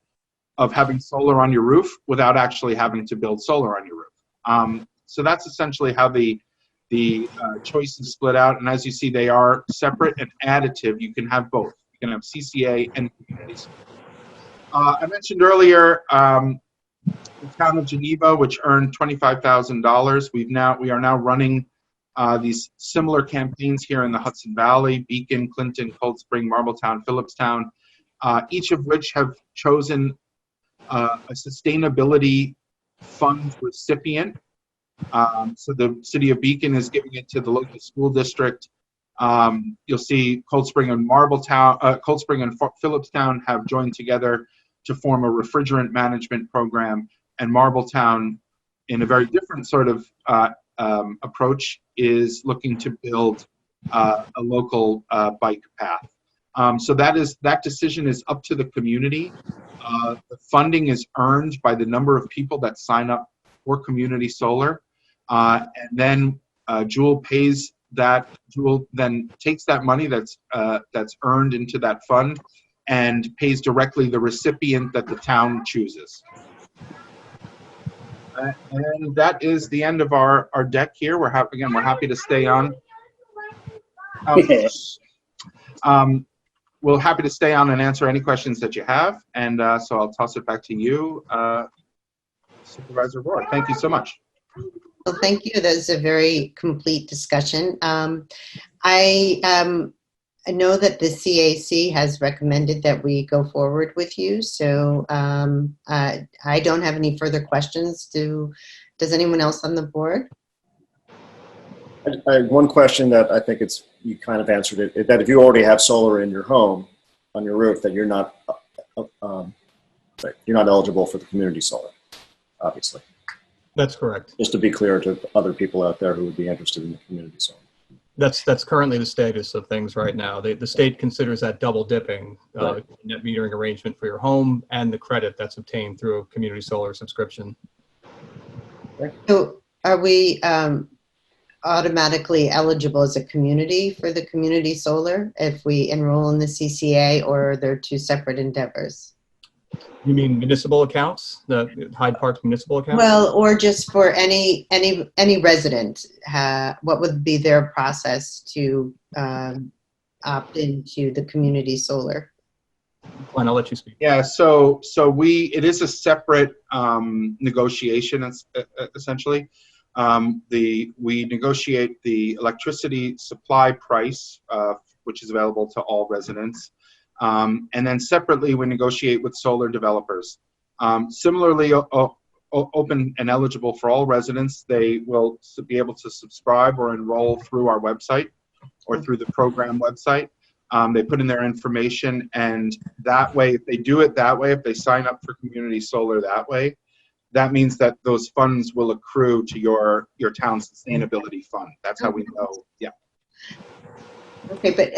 of having solar on your roof without actually having to build solar on your roof. So that's essentially how the choice is split out. And as you see, they are separate and additive. You can have both. You can have CCA and communities. I mentioned earlier the town of Geneva, which earned $25,000. We are now running these similar campaigns here in the Hudson Valley: Beacon, Clinton, Cold Spring, Marbletown, Phillipstown, each of which have chosen a sustainability fund recipient. So the city of Beacon is giving it to the local school district. You'll see Cold Spring and Cold Spring and Phillipstown have joined together to form a refrigerant management program, and Marbletown, in a very different sort of approach, is looking to build a local bike path. So that decision is up to the community. The funding is earned by the number of people that sign up for community solar. And then Jewel pays that. Jewel then takes that money that's earned into that fund and pays directly the recipient that the town chooses. And that is the end of our deck here. We're happy to stay on. We're happy to stay on and answer any questions that you have. And so I'll toss it back to you, Supervisor Rohr. Thank you so much. Well, thank you. That was a very complete discussion. I know that the CAC has recommended that we go forward with you. So I don't have any further questions. Does anyone else on the board? I had one question that I think you kind of answered it, that if you already have solar in your home, on your roof, that you're not eligible for the community solar, obviously. That's correct. Just to be clear to other people out there who would be interested in the community solar. That's currently the status of things right now. The state considers that double dipping, Right. net metering arrangement for your home and the credit that's obtained through a community solar subscription. So are we automatically eligible as a community for the community solar if we enroll in the CCA, or are there two separate endeavors? You mean municipal accounts, the Hyde Park municipal accounts? Well, or just for any resident, what would be their process to opt into the community solar? Glenn, I'll let you speak. Yeah, so it is a separate negotiation, essentially. We negotiate the electricity supply price, which is available to all residents. And then separately, we negotiate with solar developers. Similarly, open and eligible for all residents, they will be able to subscribe or enroll through our website or through the program website. They put in their information, and that way, if they do it that way, if they sign up for community solar that way, that means that those funds will accrue to your town sustainability fund. That's how we know. Yeah. Okay, but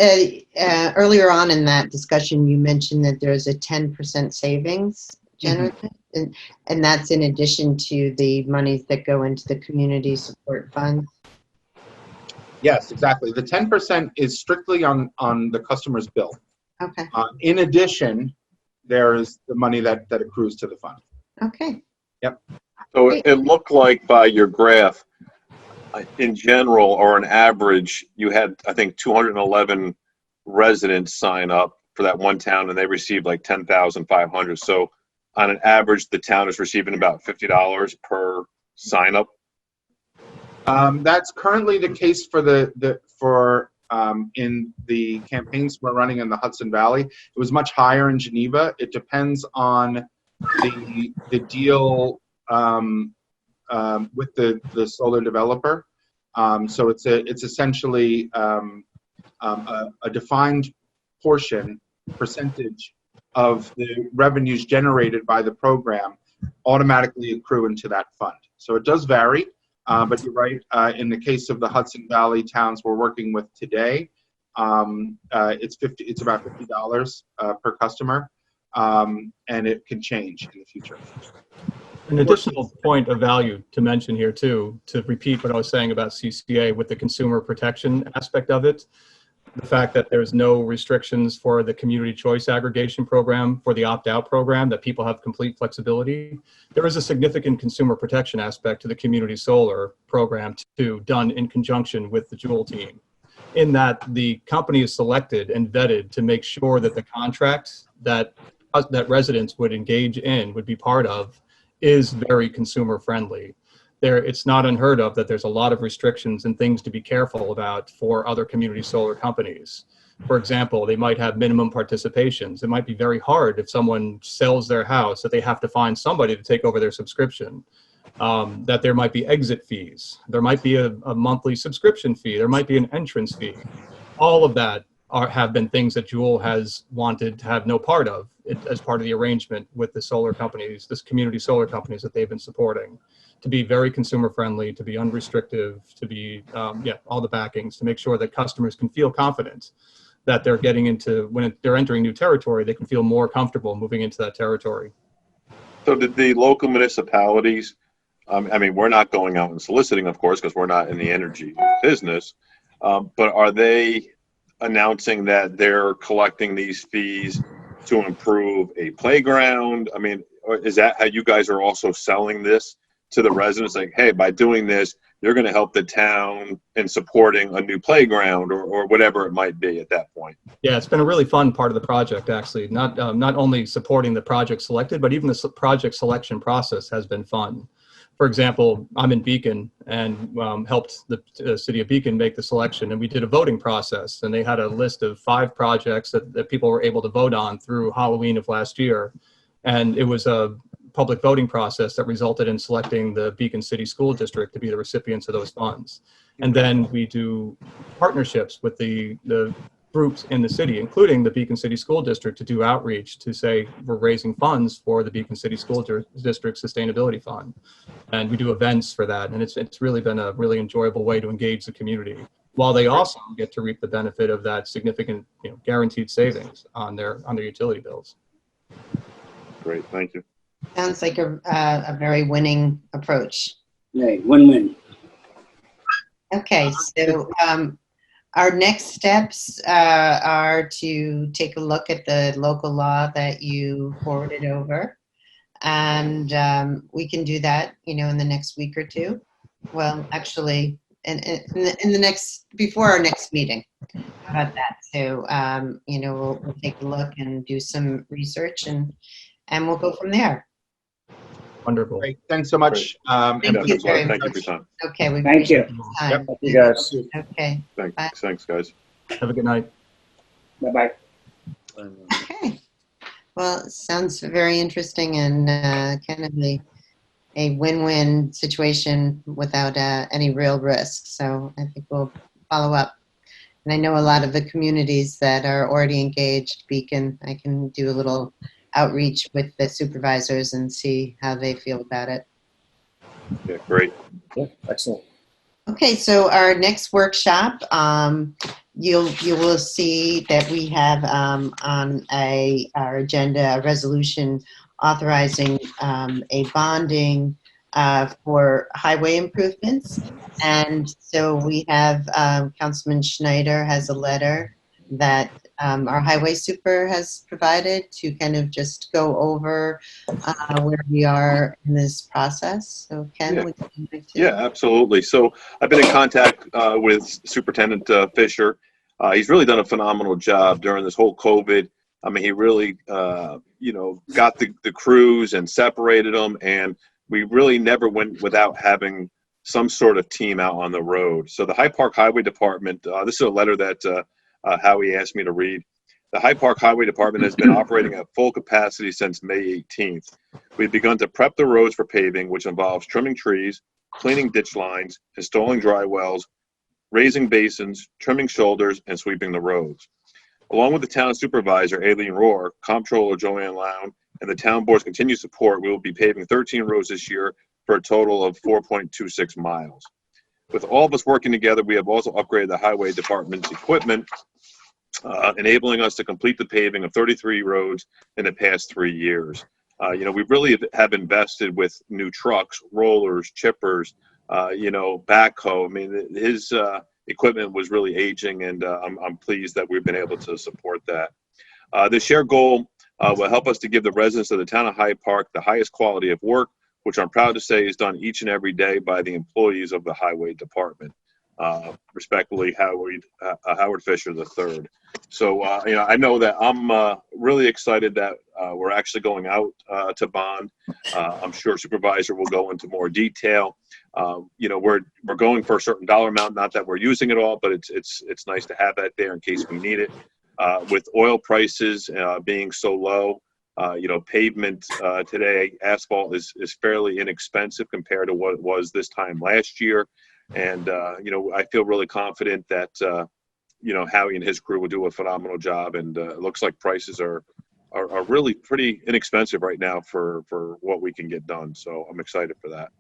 earlier on in that discussion, you mentioned that there's a 10% savings generated, and that's in addition to the monies that go into the community support fund. Yes, exactly. The 10% is strictly on the customer's bill. Okay. In addition, there is the money that accrues to the fund. Okay. Yep. So it looked like by your graph, in general or on average, you had, I think, 211 residents sign up for that one town, and they received like 10,500. So on an average, the town is receiving about $50 per sign up. That's currently the case for in the campaigns we're running in the Hudson Valley. It was much higher in Geneva. It depends on the deal with the solar developer. So it's essentially a defined percentage of the revenues generated by the program automatically accrue into that fund. So it does vary, but you're right. In the case of the Hudson Valley towns we're working with today, it's about $50 per customer, and it can change in the future. An additional point of value to mention here too, to repeat what I was saying about CCA with the consumer protection aspect of it, the fact that there's no restrictions for the community choice aggregation program, for the opt-out program, that people have complete flexibility. There is a significant consumer protection aspect to the community solar program too, done in conjunction with the Jewel team, in that the company is selected and vetted to make sure that the contract that residents would engage in, would be part of, is very consumer friendly. It's not unheard of that there's a lot of restrictions and things to be careful about for other community solar companies. For example, they might have minimum participations. It might be very hard if someone sells their house that they have to find somebody to take over their subscription, that there might be exit fees. There might be a monthly subscription fee. There might be an entrance fee. All of that have been things that Jewel has wanted to have no part of as part of the arrangement with the solar companies, this community solar companies that they've been supporting, to be very consumer friendly, to be unrestrictive, to be, all the backings, to make sure that customers can feel confident that they're getting into, when they're entering new territory, they can feel more comfortable moving into that territory. So did the local municipalities I mean, we're not going out and soliciting, of course, because we're not in the energy business. But are they announcing that they're collecting these fees to improve a playground? I mean, or is that how you guys are also selling this to the residents? Like, hey, by doing this, you're going to help the town in supporting a new playground or whatever it might be at that point. Yeah, it's been a really fun part of the project, actually. Not only supporting the project selected, but even the project selection process has been fun. For example, I'm in Beacon and helped the city of Beacon make the selection, and we did a voting process, and they had a list of 5 projects that people were able to vote on through Halloween of last year. And it was a public voting process that resulted in selecting the Beacon City School District to be the recipients of those funds. And then we do partnerships with the groups in the city, including the Beacon City School District, to do outreach to say we're raising funds for the Beacon City School District Sustainability Fund. And we do events for that. And it's really been a really enjoyable way to engage the community, while they also get to reap the benefit of that significant, guaranteed savings on their utility bills. Great, thank you. Sounds like a very winning approach. Right, win-win. Okay, so our next steps are to take a look at the local law that you forwarded over. And we can do that, in the next week or two. Well, actually, in the next, before our next meeting. How about that? So, we'll take a look and do some research and we'll go from there. Wonderful. Great. Thanks so much. Thank you very Thank you much. for your time. Okay, we Thank you. appreciate the time. Thank you guys. Okay, Thanks, guys. Have a good night. Bye-bye. okay. Well, it sounds very interesting and kind of a win-win situation without any real risk. So I think we'll follow up. And I know a lot of the communities that are already engaged, Beacon, I can do a little outreach with the supervisors and see how they feel about it. Yeah, great. Yeah, excellent. Okay, so our next workshop, you will see that we have on our agenda a resolution authorizing a bonding for highway improvements. And so we have Councilman Schneider has a letter that our highway super has provided to kind of just go over where we are in this process. So Ken, Yeah. would you like to? Yeah, absolutely. So I've been in contact with Superintendent Fisher. He's really done a phenomenal job during this whole COVID. I mean, he really, got the crews and separated them, and we really never went without having some sort of team out on the road. So the Hyde Park Highway Department, this is a letter that Howie asked me to read. The Hyde Park Highway Department has been operating at full capacity since May 18th. We've begun to prep the roads for paving, which involves trimming trees, cleaning ditch lines, installing dry wells, raising basins, trimming shoulders, and sweeping the roads. Along with the town supervisor, Aileen Rohr, comptroller Joanne Lown, and the town board's continued support, we will be paving 13 roads this year for a total of 4.26 miles. With all of us working together, we have also upgraded the highway department's equipment, enabling us to complete the paving of 33 roads in the past 3 years. We really have invested with new trucks, rollers, chippers, backhoe. I mean, his equipment was really aging, and I'm pleased that we've been able to support that. The shared goal will help us to give the residents of the town of Hyde Park the highest quality of work, which I'm proud to say is done each and every day by the employees of the highway department. Respectfully, Howard Fisher III. So, I know that I'm really excited that we're actually going out to bond. I'm sure Supervisor will go into more detail. We're going for a certain dollar amount, not that we're using it all, but it's nice to have that there in case we need it. With oil prices being so low, pavement today, asphalt is fairly inexpensive compared to what it was this time last year. And, I feel really confident that, Howie and his crew will do a phenomenal job. And it looks like prices are really pretty inexpensive right now for what we can get done. So I'm excited for that.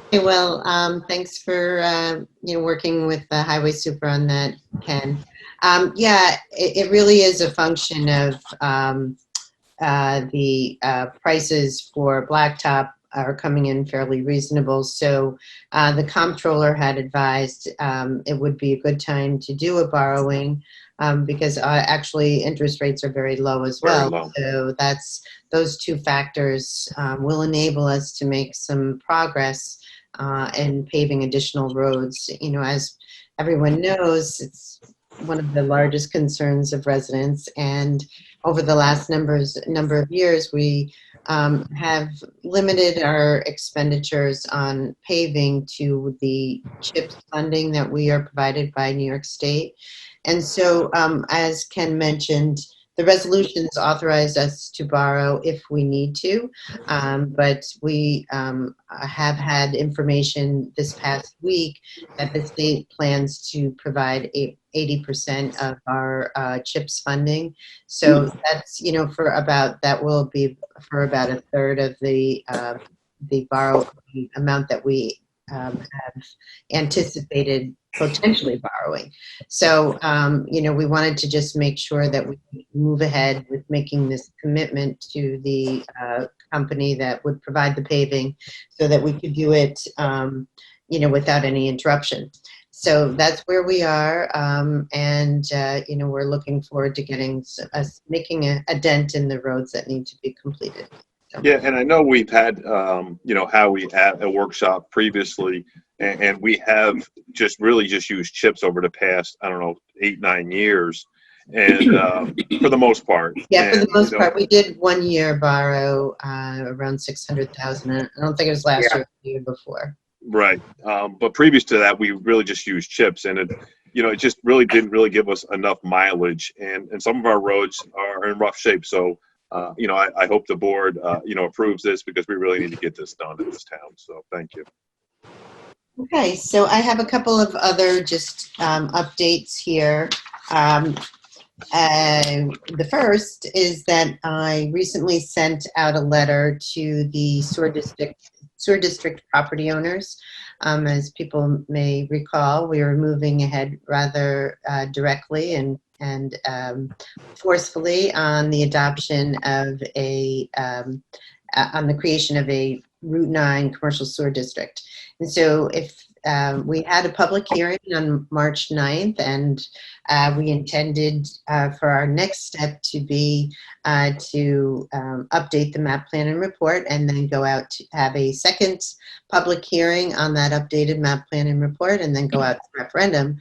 Okay, well, thanks for, working with the highway super on that, Ken. It really is a function of the prices for blacktop are coming in fairly reasonable. So the comptroller had advised it would be a good time to do a borrowing because actually interest rates are very low as Very well. low. So those two factors will enable us to make some progress in paving additional roads. You know, as everyone knows, it's one of the largest concerns of residents, and over the last number of years, we have limited our expenditures on paving to the CHIPS funding that we are provided by New York State. And so, as Ken mentioned, the resolutions authorize us to borrow if we need to, but we have had information this past week that the state plans to provide 80% of our CHIPS funding. So that's, you know, that will be for about a third of the amount that we have anticipated potentially borrowing. So, you know, we wanted to just make sure that we move ahead with making this commitment to the company that would provide the paving so that we could do it, you know, without any interruption. So that's where we are, and you know, we're looking forward to getting making a dent in the roads that need to be completed. So. Yeah, and I know we've had, you know, Howie at a workshop previously, and we have just used CHIPS over the past, I don't know, 8-9 years, and for the most part. Yeah, for the most you know, part, we did 1 year borrow around 600,000. I don't think it was last year or the year before. Right, but previous to that, we really just used CHIPS, and it, you know, it just really didn't really give us enough mileage, and some of our roads are in rough shape. So, you know, I hope the board, you know, approves this because we really need to get this done in this town. So, thank you. Okay, so I have a couple of other just updates here. The first is that I recently sent out a letter to the sewer district property owners. As people may recall, we were moving ahead rather directly and forcefully on the adoption of on the creation of a Route 9 commercial sewer district. And so we had a public hearing on March 9th, and we intended for our next step to be to update the map plan and report, and then go out to have a second public hearing on that updated map plan and report, and then go out to referendum.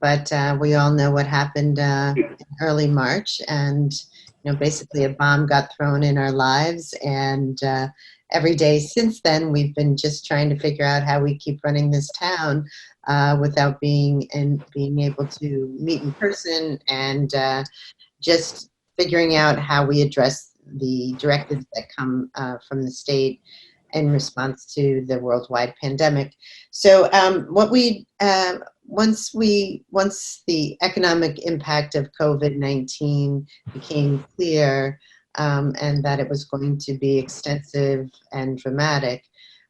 But we all know what happened in early March, and you know, basically a bomb got thrown in our lives, and every day since then, we've been just trying to figure out how we keep running this town without being able to meet in person, and just figuring out how we address the directives that come from the state in response to the worldwide pandemic. So once the economic impact of COVID-19 became clear, and that it was going to be extensive and dramatic,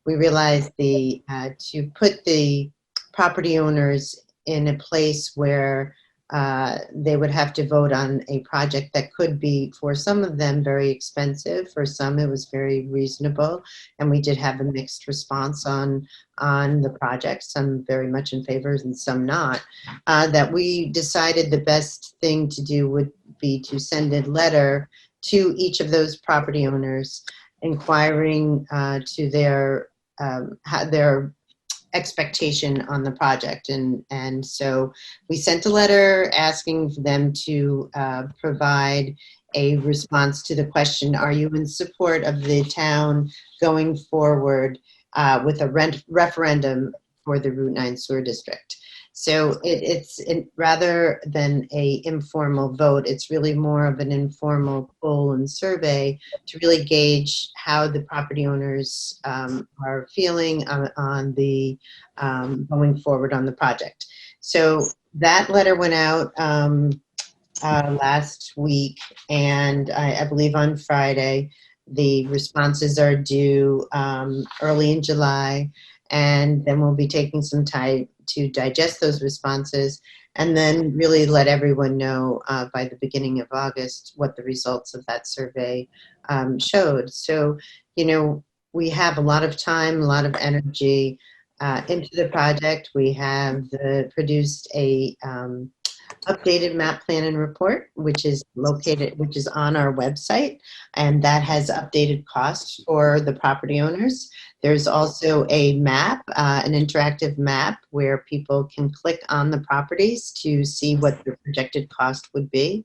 we realized to put the property owners in a place where they would have to vote on a project that could be, for some of them, very expensive. For some, it was very reasonable, and we did have a mixed response on the project, some very much in favor and some not. That we decided the best thing to do would be to send a letter to each of those property owners, inquiring to their expectation on the project. And so we sent a letter asking them to provide a response to the question, are you in support of the town going forward with a referendum for the Route 9 sewer district? So it's rather than a informal vote, it's really more of an informal poll and survey to really gauge how the property owners are feeling on the going forward on the project. So that letter went out last week, and I believe on Friday. The responses are due early in July, and then we'll be taking some time to digest those responses, and then really let everyone know by the beginning of August what the results of that survey showed. So, you know, we have a lot of time, a lot of energy into the project. We have produced a updated map plan and report, which is on our website, and that has updated costs for the property owners. There's also a map, an interactive map where people can click on the properties to see what the projected cost would be.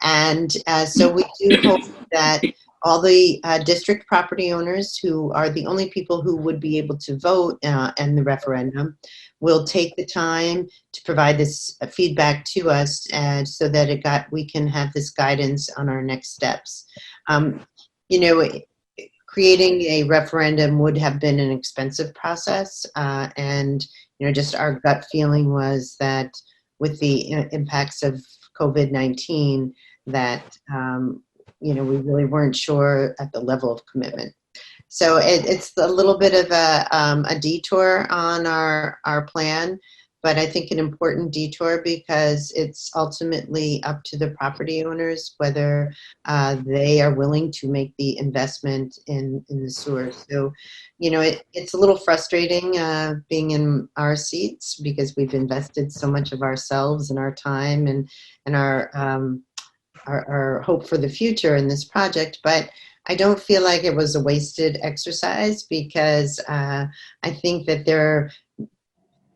And so we do hope that all the district property owners, who are the only people who would be able to vote in the referendum, will take the time to provide this feedback to us, so that we can have this guidance on our next steps. You know, creating a referendum would have been an expensive process, and just our gut feeling was that with the impacts of COVID-19, that we really weren't sure at the level of commitment. So it's a little bit of a detour on our plan, but I think an important detour because it's ultimately up to the property owners whether they are willing to make the investment in the sewer. So, it's a little frustrating being in our seats because we've invested so much of ourselves and our time and our hope for the future in this project, but I don't feel like it was a wasted exercise because I think that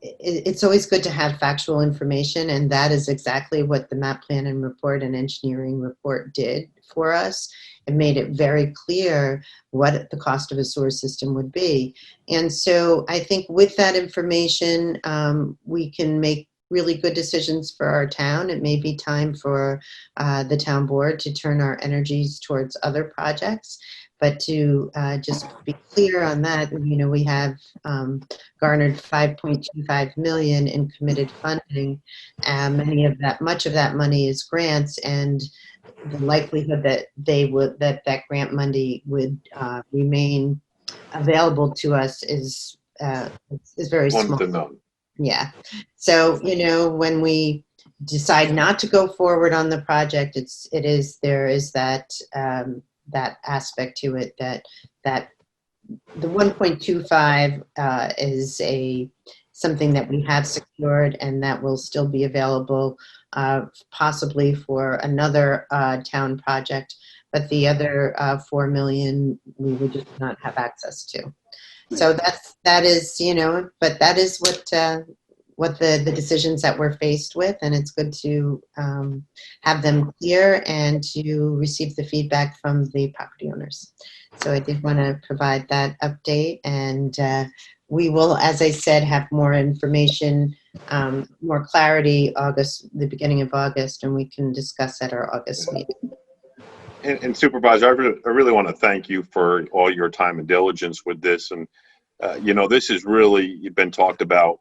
it's always good to have factual information, and that is exactly what the map plan and report and engineering report did for us. It made it very clear what the cost of a sewer system would be. And so I think with that information, we can make really good decisions for our town. It may be time for the town board to turn our energies towards other projects. But to just be clear on that, we have garnered $5.25 million in committed funding. Much of that money is grants, and the likelihood that that grant money would remain available to us is very small. One to none. Yeah. So, when we decide not to go forward on the project, there is that aspect to it that the 1.25 is something that we have secured and that will still be available possibly for another town project, but the other 4 million we would just not have access to. So that is what the decisions that we're faced with, and it's good to have them clear and to receive the feedback from the property owners. So I did want to provide that update, and we will, as I said, have more information, more clarity the beginning of August, and we can discuss at our August meeting. And Supervisor, I really want to thank you for all your time and diligence with this. And, this has really been talked about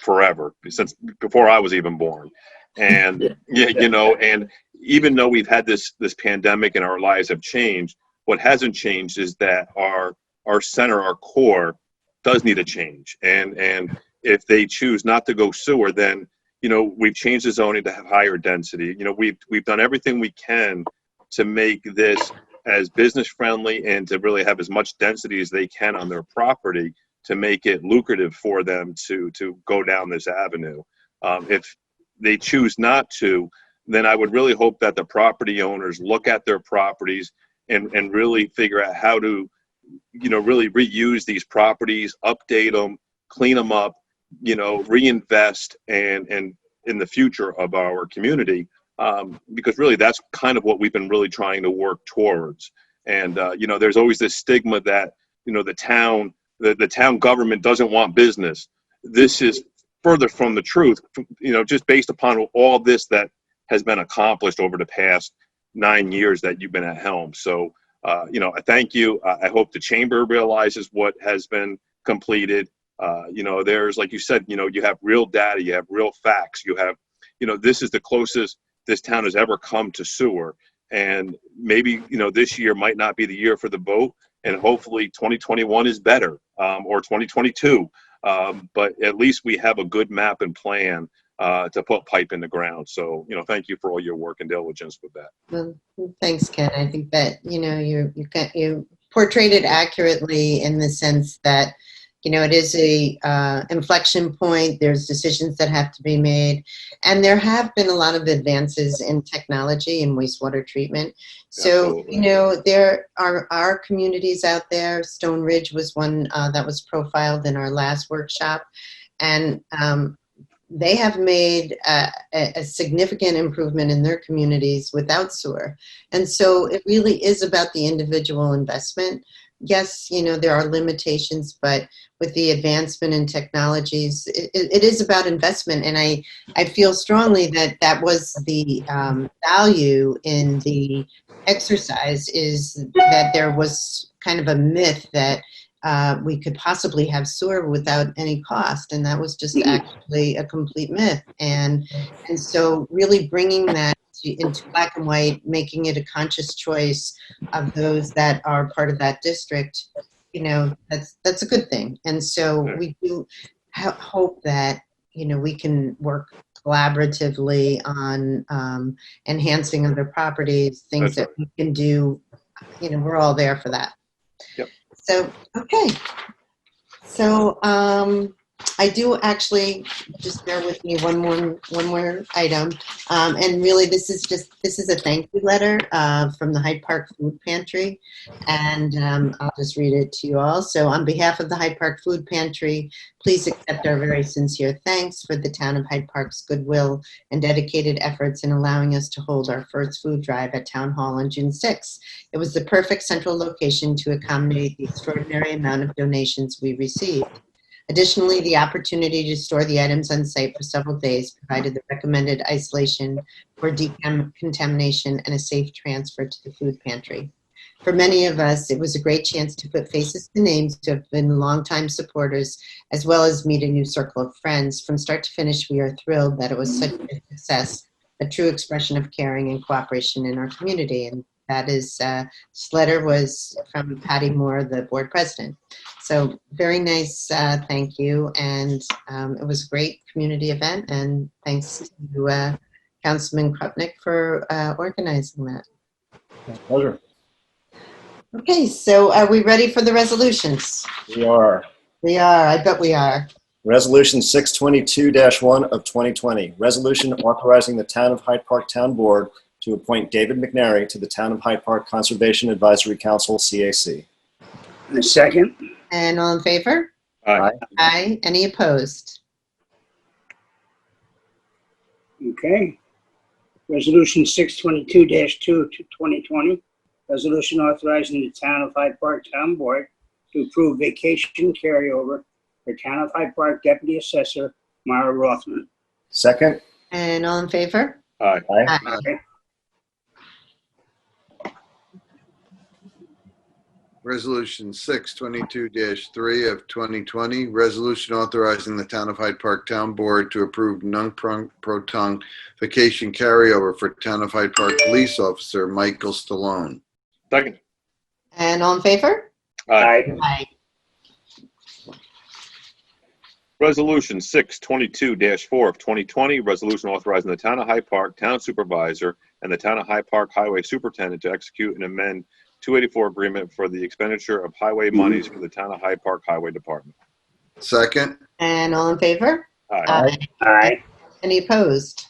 forever, since before I was even born. And, and even though we've had this pandemic and our lives have changed, what hasn't changed is that our center, our core, does need a change. And if they choose not to go sewer, then, we've changed the zoning to have higher density. We've done everything we can to make this as business friendly and to really have as much density as they can on their property to make it lucrative for them to go down this avenue. If they choose not to, then I would really hope that the property owners look at their properties and really figure out how to, really reuse these properties, update them, clean them up, reinvest and in the future of our community. Because really that's kind of what we've been really trying to work towards. And, there's always this stigma that, the town government doesn't want business. This is further from the truth, just based upon all this that has been accomplished over the past 9 years that you've been at helm. So, I thank you. I hope the chamber realizes what has been completed. There's, like you said, you have real data, you have real facts, you have, this is the closest this town has ever come to sewer. And maybe, this year might not be the year for the vote, and hopefully 2021 is better, or 2022. But at least we have a good map and plan to put pipe in the ground. So, thank you for all your work and diligence with that. Well, thanks, Ken. I think that, you portrayed it accurately in the sense that, you know, it is a inflection point. There's decisions that have to be made. And there have been a lot of advances in technology in wastewater treatment. So, Absolutely. you know, there are communities out there. Stone Ridge was one that was profiled in our last workshop. And they have made a significant improvement in their communities without sewer. And so it really is about the individual investment. Yes, you know, there are limitations, but with the advancement in technologies, it is about investment. And I feel strongly that that was the value in the exercise, is that there was kind of a myth that we could possibly have sewer without any cost, and that was just actually a complete myth. And so really bringing that into black and white, making it a conscious choice of those that are part of that district, you know, that's a good thing. And so we do hope that, you know, we can work collaboratively on enhancing other properties, things That's that we can do. You know, we're all there for that. Yep. So, okay. So, I do actually, just bear with me, one more item. And really, this is a thank you letter from the Hyde Park Food Pantry. And I'll just read it to you all. So, on behalf of the Hyde Park Food Pantry, please accept our very sincere thanks for the town of Hyde Park's goodwill and dedicated efforts in allowing us to hold our first food drive at Town Hall on June 6th. It was the perfect central location to accommodate the extraordinary amount of donations we received. Additionally, the opportunity to store the items on site for several days provided the recommended isolation for decontamination and a safe transfer to the food pantry. For many of us, it was a great chance to put faces to names who have been longtime supporters, as well as meet a new circle of friends. From start to finish, we are thrilled that it was such a success, a true expression of caring and cooperation in our community. And that is, this letter was from Patty Moore, the board president. So very nice, thank you. And it was a great community event. And thanks to Councilman Krupnik for organizing that. Pleasure. Okay, so are we ready for the resolutions? We are. We are, I bet we are. Resolution 622-1 of 2020. Resolution authorizing the Town of Hyde Park Town Board to appoint David McNary to the Town of Hyde Park Conservation Advisory Council, CAC. A second. And all in favor? Aye. Aye. Any opposed? Okay. Resolution 622-2 to 2020. Resolution authorizing the Town of Hyde Park Town Board to approve vacation carryover for Town of Hyde Park Deputy Assessor Mara Rothman. Second. And all in favor? Aye. Aye. Okay. Resolution 622-3 of 2020, resolution authorizing the Town of Hyde Park Town Board to approve non-proton vacation carryover for Town of Hyde Park Police Officer Michael Stallone. Second. And all in favor? Aye. Aye. Resolution 622-4 of 2020, resolution authorizing the Town of Hyde Park Town Supervisor and the Town of Hyde Park Highway Superintendent to execute and amend 284 agreement for the expenditure of highway monies for the Town of Hyde Park Highway Department. Second. And all in favor? Aye. Aye. Any opposed?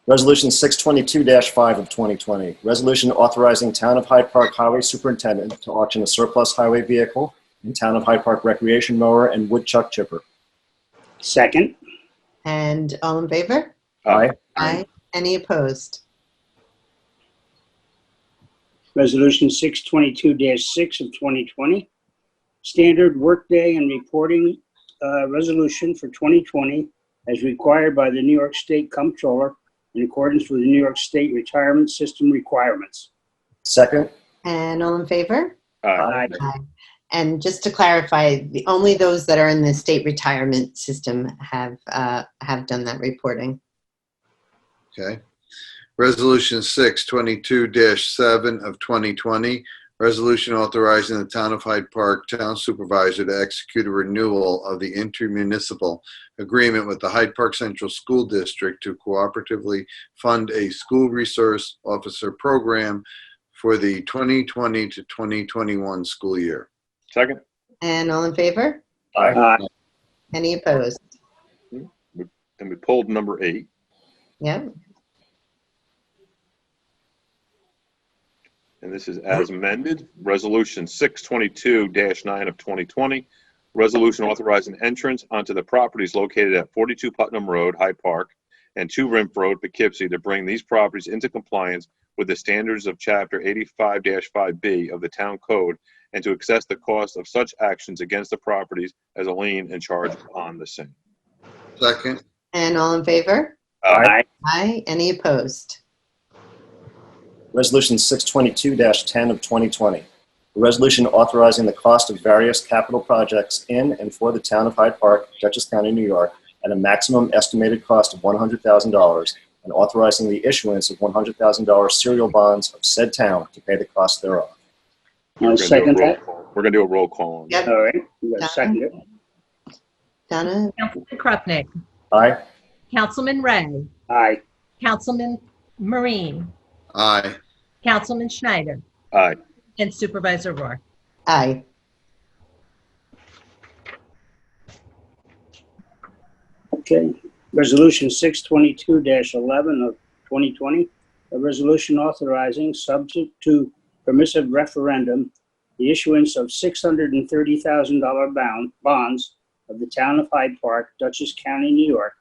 Resolution 622-5 of 2020. Resolution authorizing Town of Hyde Park Highway Superintendent to auction a surplus highway vehicle and Town of Hyde Park recreation mower and woodchuck chipper. Second. And all in favor? Aye. Aye. Any opposed? Resolution 622-6 of 2020. Standard workday and reporting resolution for 2020 as required by the New York State Comptroller in accordance with the New York State Retirement System requirements. Second. And all in favor? Aye. Aye. And just to clarify, only those that are in the state retirement system have done that reporting. Okay. Resolution 622-7 of 2020, resolution authorizing the Town of Hyde Park Town Supervisor to execute a renewal of the intermunicipal agreement with the Hyde Park Central School District to cooperatively fund a school resource officer program for the 2020 to 2021 school year. Second. And all in favor? Aye. Any opposed? And we pulled number 8. Yep. And this is as amended. Resolution 622-9 of 2020. Resolution authorizing entrance onto the properties located at 42 Putnam Road, Hyde Park, and 2 Rimpf Road, Poughkeepsie, to bring these properties into compliance with the standards of Chapter 85-5B of the Town Code, and to assess the cost of such actions against the properties as a lien and charge on the same. Second. And all in favor? Aye. Aye. Any opposed? Resolution 622-10 of 2020. A resolution authorizing the cost of various capital projects in and for the town of Hyde Park, Dutchess County, New York, at a maximum estimated cost of $100,000, and authorizing the issuance of $100,000 serial bonds of said town to pay the cost thereof. I'll second that. We're going to do a roll call on that. Yep. All right, you got a second it? Donna? Councilman Krupnik. Aye. Councilman Ray. Aye. Councilman Marine. Aye. Councilman Schneider. Aye. And Supervisor Rohr. Aye. Okay. Resolution 622-11 of 2020, a resolution authorizing, subject to permissive referendum, the issuance of $630,000 bonds of the town of Hyde Park, Dutchess County, New York,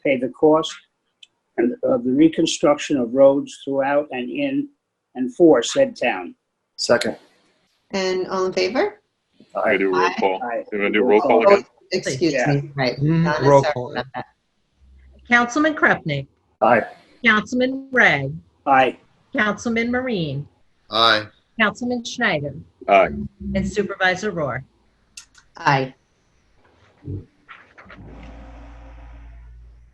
pay the cost of the reconstruction of roads throughout and in and for said town. Second. And all in favor? We're going to do a roll call. Aye. We're going to do a roll call again. Excuse Yeah. me. Right. Mhm. Donna, Roll sorry call. about that. Councilman Krupnik. Aye. Councilman Ray. Aye. Councilman Marine. Aye. Councilman Schneider. Aye. And Supervisor Rohr. Aye.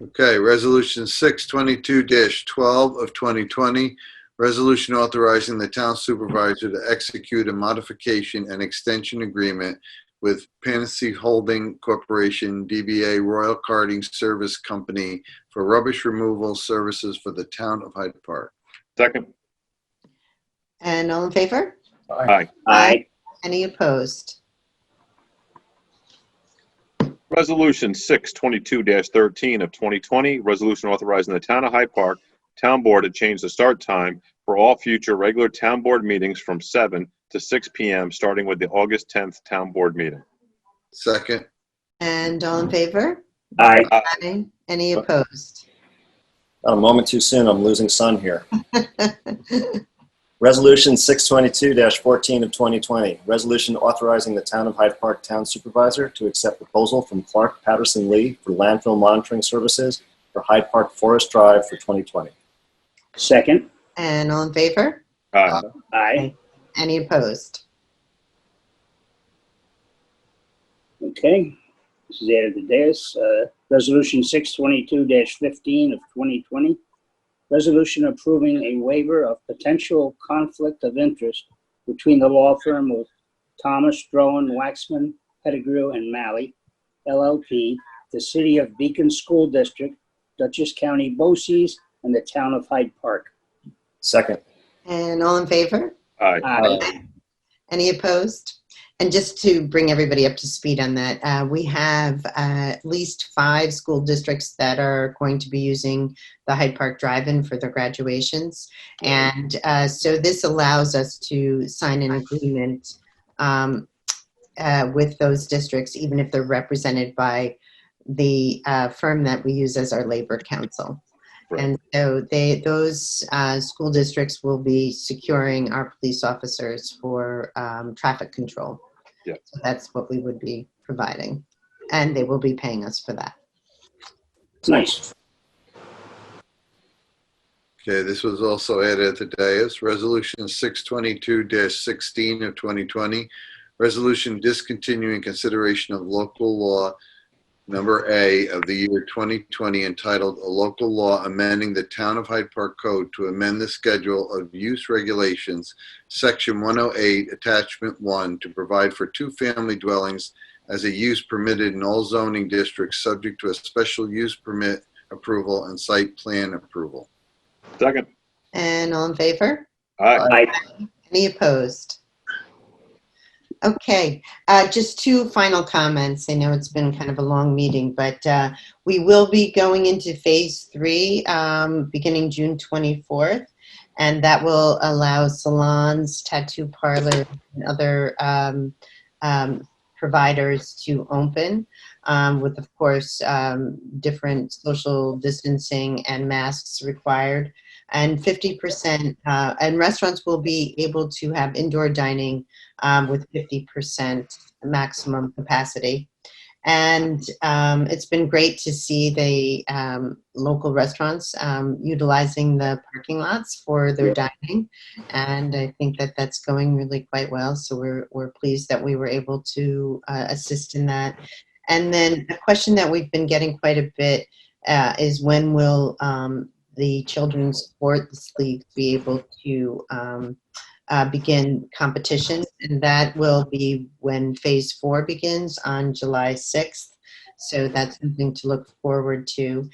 Okay, Resolution 622-12 of 2020, resolution authorizing the town supervisor to execute a modification and extension agreement with Panacea Holding Corporation, DBA Royal Karting Service Company, for rubbish removal services for the town of Hyde Park. Second. And all in favor? Aye. Aye. Any opposed? Resolution 622-13 of 2020, resolution authorizing the town of Hyde Park Town Board to change the start time for all future regular town board meetings from 7 to 6 p.m., starting with the August 10th town board meeting. Second. And all in favor? Aye. Aye. Any opposed? A moment too soon. I'm losing sun here. Resolution 622-14 of 2020, resolution authorizing the town of Hyde Park Town Supervisor to accept proposal from Clark Patterson Lee for landfill monitoring services for Hyde Park Forest Drive for 2020. Second. And all in favor? Aye. Aye. Any opposed? Okay. This is added to this. Resolution 622-15 of 2020. Resolution approving a waiver of potential conflict of interest between the law firm of Thomas, Strohan, Waxman, Pettigrew, and Malley, LLP, the City of Beacon School District, Dutchess County, BOCES, and the town of Hyde Park. Second. And all in favor? Aye. Aye. Any opposed? And just to bring everybody up to speed on that, we have at least 5 school districts that are going to be using the Hyde Park Drive-In for their graduations. And so this allows us to sign an agreement with those districts, even if they're represented by the firm that we use as our labor council. Right. And so those school districts will be securing our police officers for traffic control. Yeah. So that's what we would be providing. And they will be paying us for that. Nice. Okay, this was also added at the dais. Resolution 622-16 of 2020, resolution discontinuing consideration of local law number A of the year 2020 entitled A Local Law Amending the Town of Hyde Park Code to Amend the Schedule of Use Regulations, Section 108, Attachment 1, to provide for 2-family dwellings as a use permitted in all zoning districts subject to a special use permit approval and site plan approval. Second. And all in favor? Aye. Any opposed? Okay, just two final comments. I know it's been kind of a long meeting, but we will be going into phase 3 beginning June 24th, and that will allow salons, tattoo parlors, and other providers to open with, of course, different social distancing and masks required. And 50%, and restaurants will be able to have indoor dining with 50% maximum capacity. And it's been great to see the local restaurants utilizing the parking lots for their dining. And I think that that's going really quite well. So we're pleased that we were able to assist in that. And then a question that we've been getting quite a bit is when will the Children's Sports League be able to begin competition, and that will be when phase 4 begins on July 6th. So that's something to look forward to.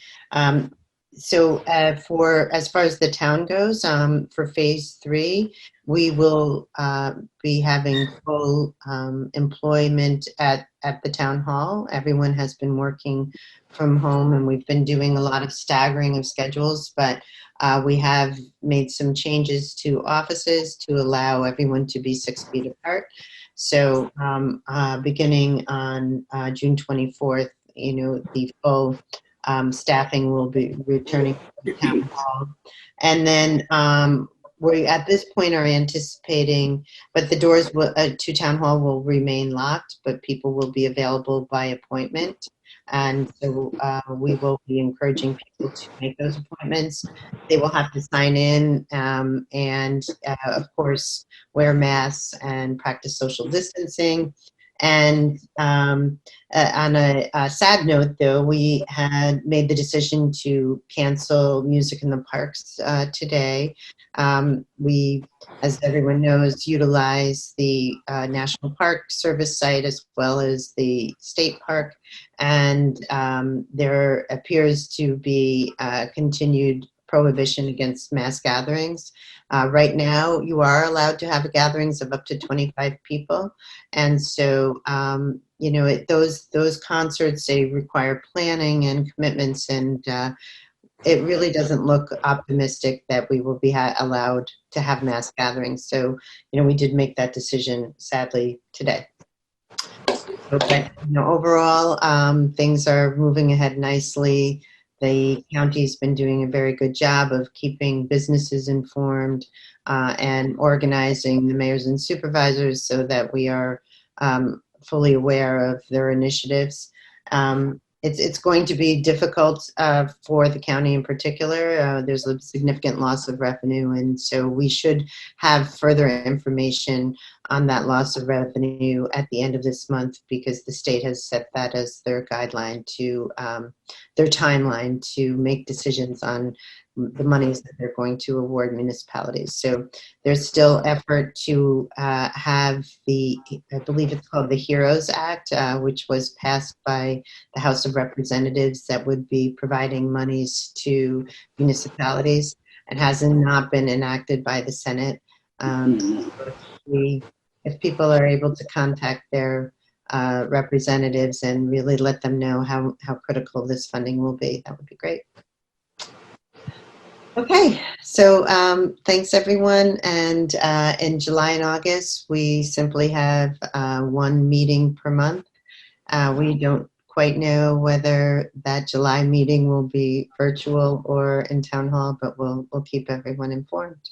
So for as far as the town goes, for phase 3, we will be having full employment at the town hall. Everyone has been working from home, and we've been doing a lot of staggering of schedules, but we have made some changes to offices to allow everyone to be 6 feet apart. So beginning on June 24th, the full staffing will be returning to the town hall. And then we at this point are anticipating, but the doors to town hall will remain locked, but people will be available by appointment. And so we will be encouraging people to make those appointments. They will have to sign in and, of course, wear masks and practice social distancing. And on a sad note, though, we had made the decision to cancel Music in the Parks today. We, as everyone knows, utilize the National Park Service site as well as the state park, and there appears to be continued prohibition against mass gatherings. Right now, you are allowed to have gatherings of up to 25 people, and so those concerts, they require planning and commitments, and it really doesn't look optimistic that we will be allowed to have mass gatherings. So, we did make that decision, sadly, today. But, overall, things are moving ahead nicely. The county's been doing a very good job of keeping businesses informed and organizing the mayors and supervisors so that we are fully aware of their initiatives. It's going to be difficult for the county in particular. There's a significant loss of revenue, and so we should have further information on that loss of revenue at the end of this month, because the state has set that as their guideline to their timeline to make decisions on the monies that they're going to award municipalities. So there's still effort to have I believe it's called the HEROES Act, which was passed by the House of Representatives, that would be providing monies to municipalities. It has not been enacted by the Senate. If people are able to contact their representatives and really let them know how critical this funding will be, that would be great. Okay, so thanks everyone, and in July and August we simply have one meeting per month. We don't quite know whether that July meeting will be virtual or in town hall, but we'll keep everyone informed.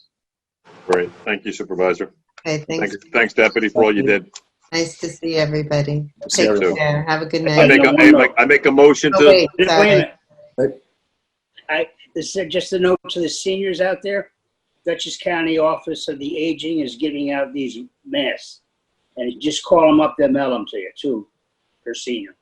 Great. Thank you, Supervisor. Okay, thanks. Thanks, Deputy, for all you did. Nice to see everybody. See Take everyone. care. Have a good I night. make a motion Oh, to. wait, Wait a sorry. minute. This is just a note to the seniors out there. Dutchess County Office of the Aging is giving out these masks. And you just call them up, they'll mail them to you too, for senior.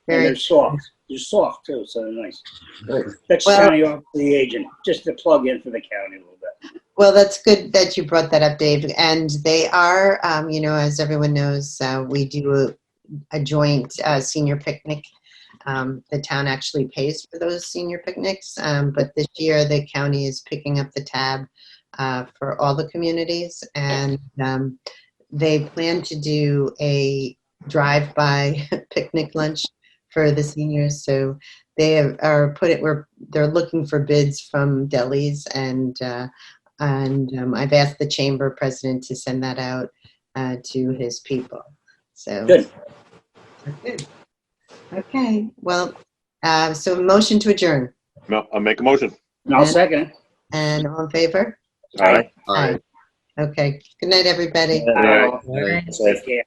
And they're Very soft. They're soft too, so they're nice. Great. Dutchess Well- County Office of the Aging, just to plug in for the county a little bit. well. That's good that you brought that up, Dave. And they are, as everyone knows, we do a joint senior picnic. The town actually pays for those senior picnics, but this year the county is picking up the tab for all the communities, and they plan to do a drive-by picnic lunch for the seniors. So they they're looking for bids from delis, and I've asked the chamber president to send that out to his people. So Good. good. Okay. Well, so motion to adjourn, No, I'll make a motion. I'll second. and all in favor? All right. Aye. Okay. Good night, everybody. Aye. All right. Take care.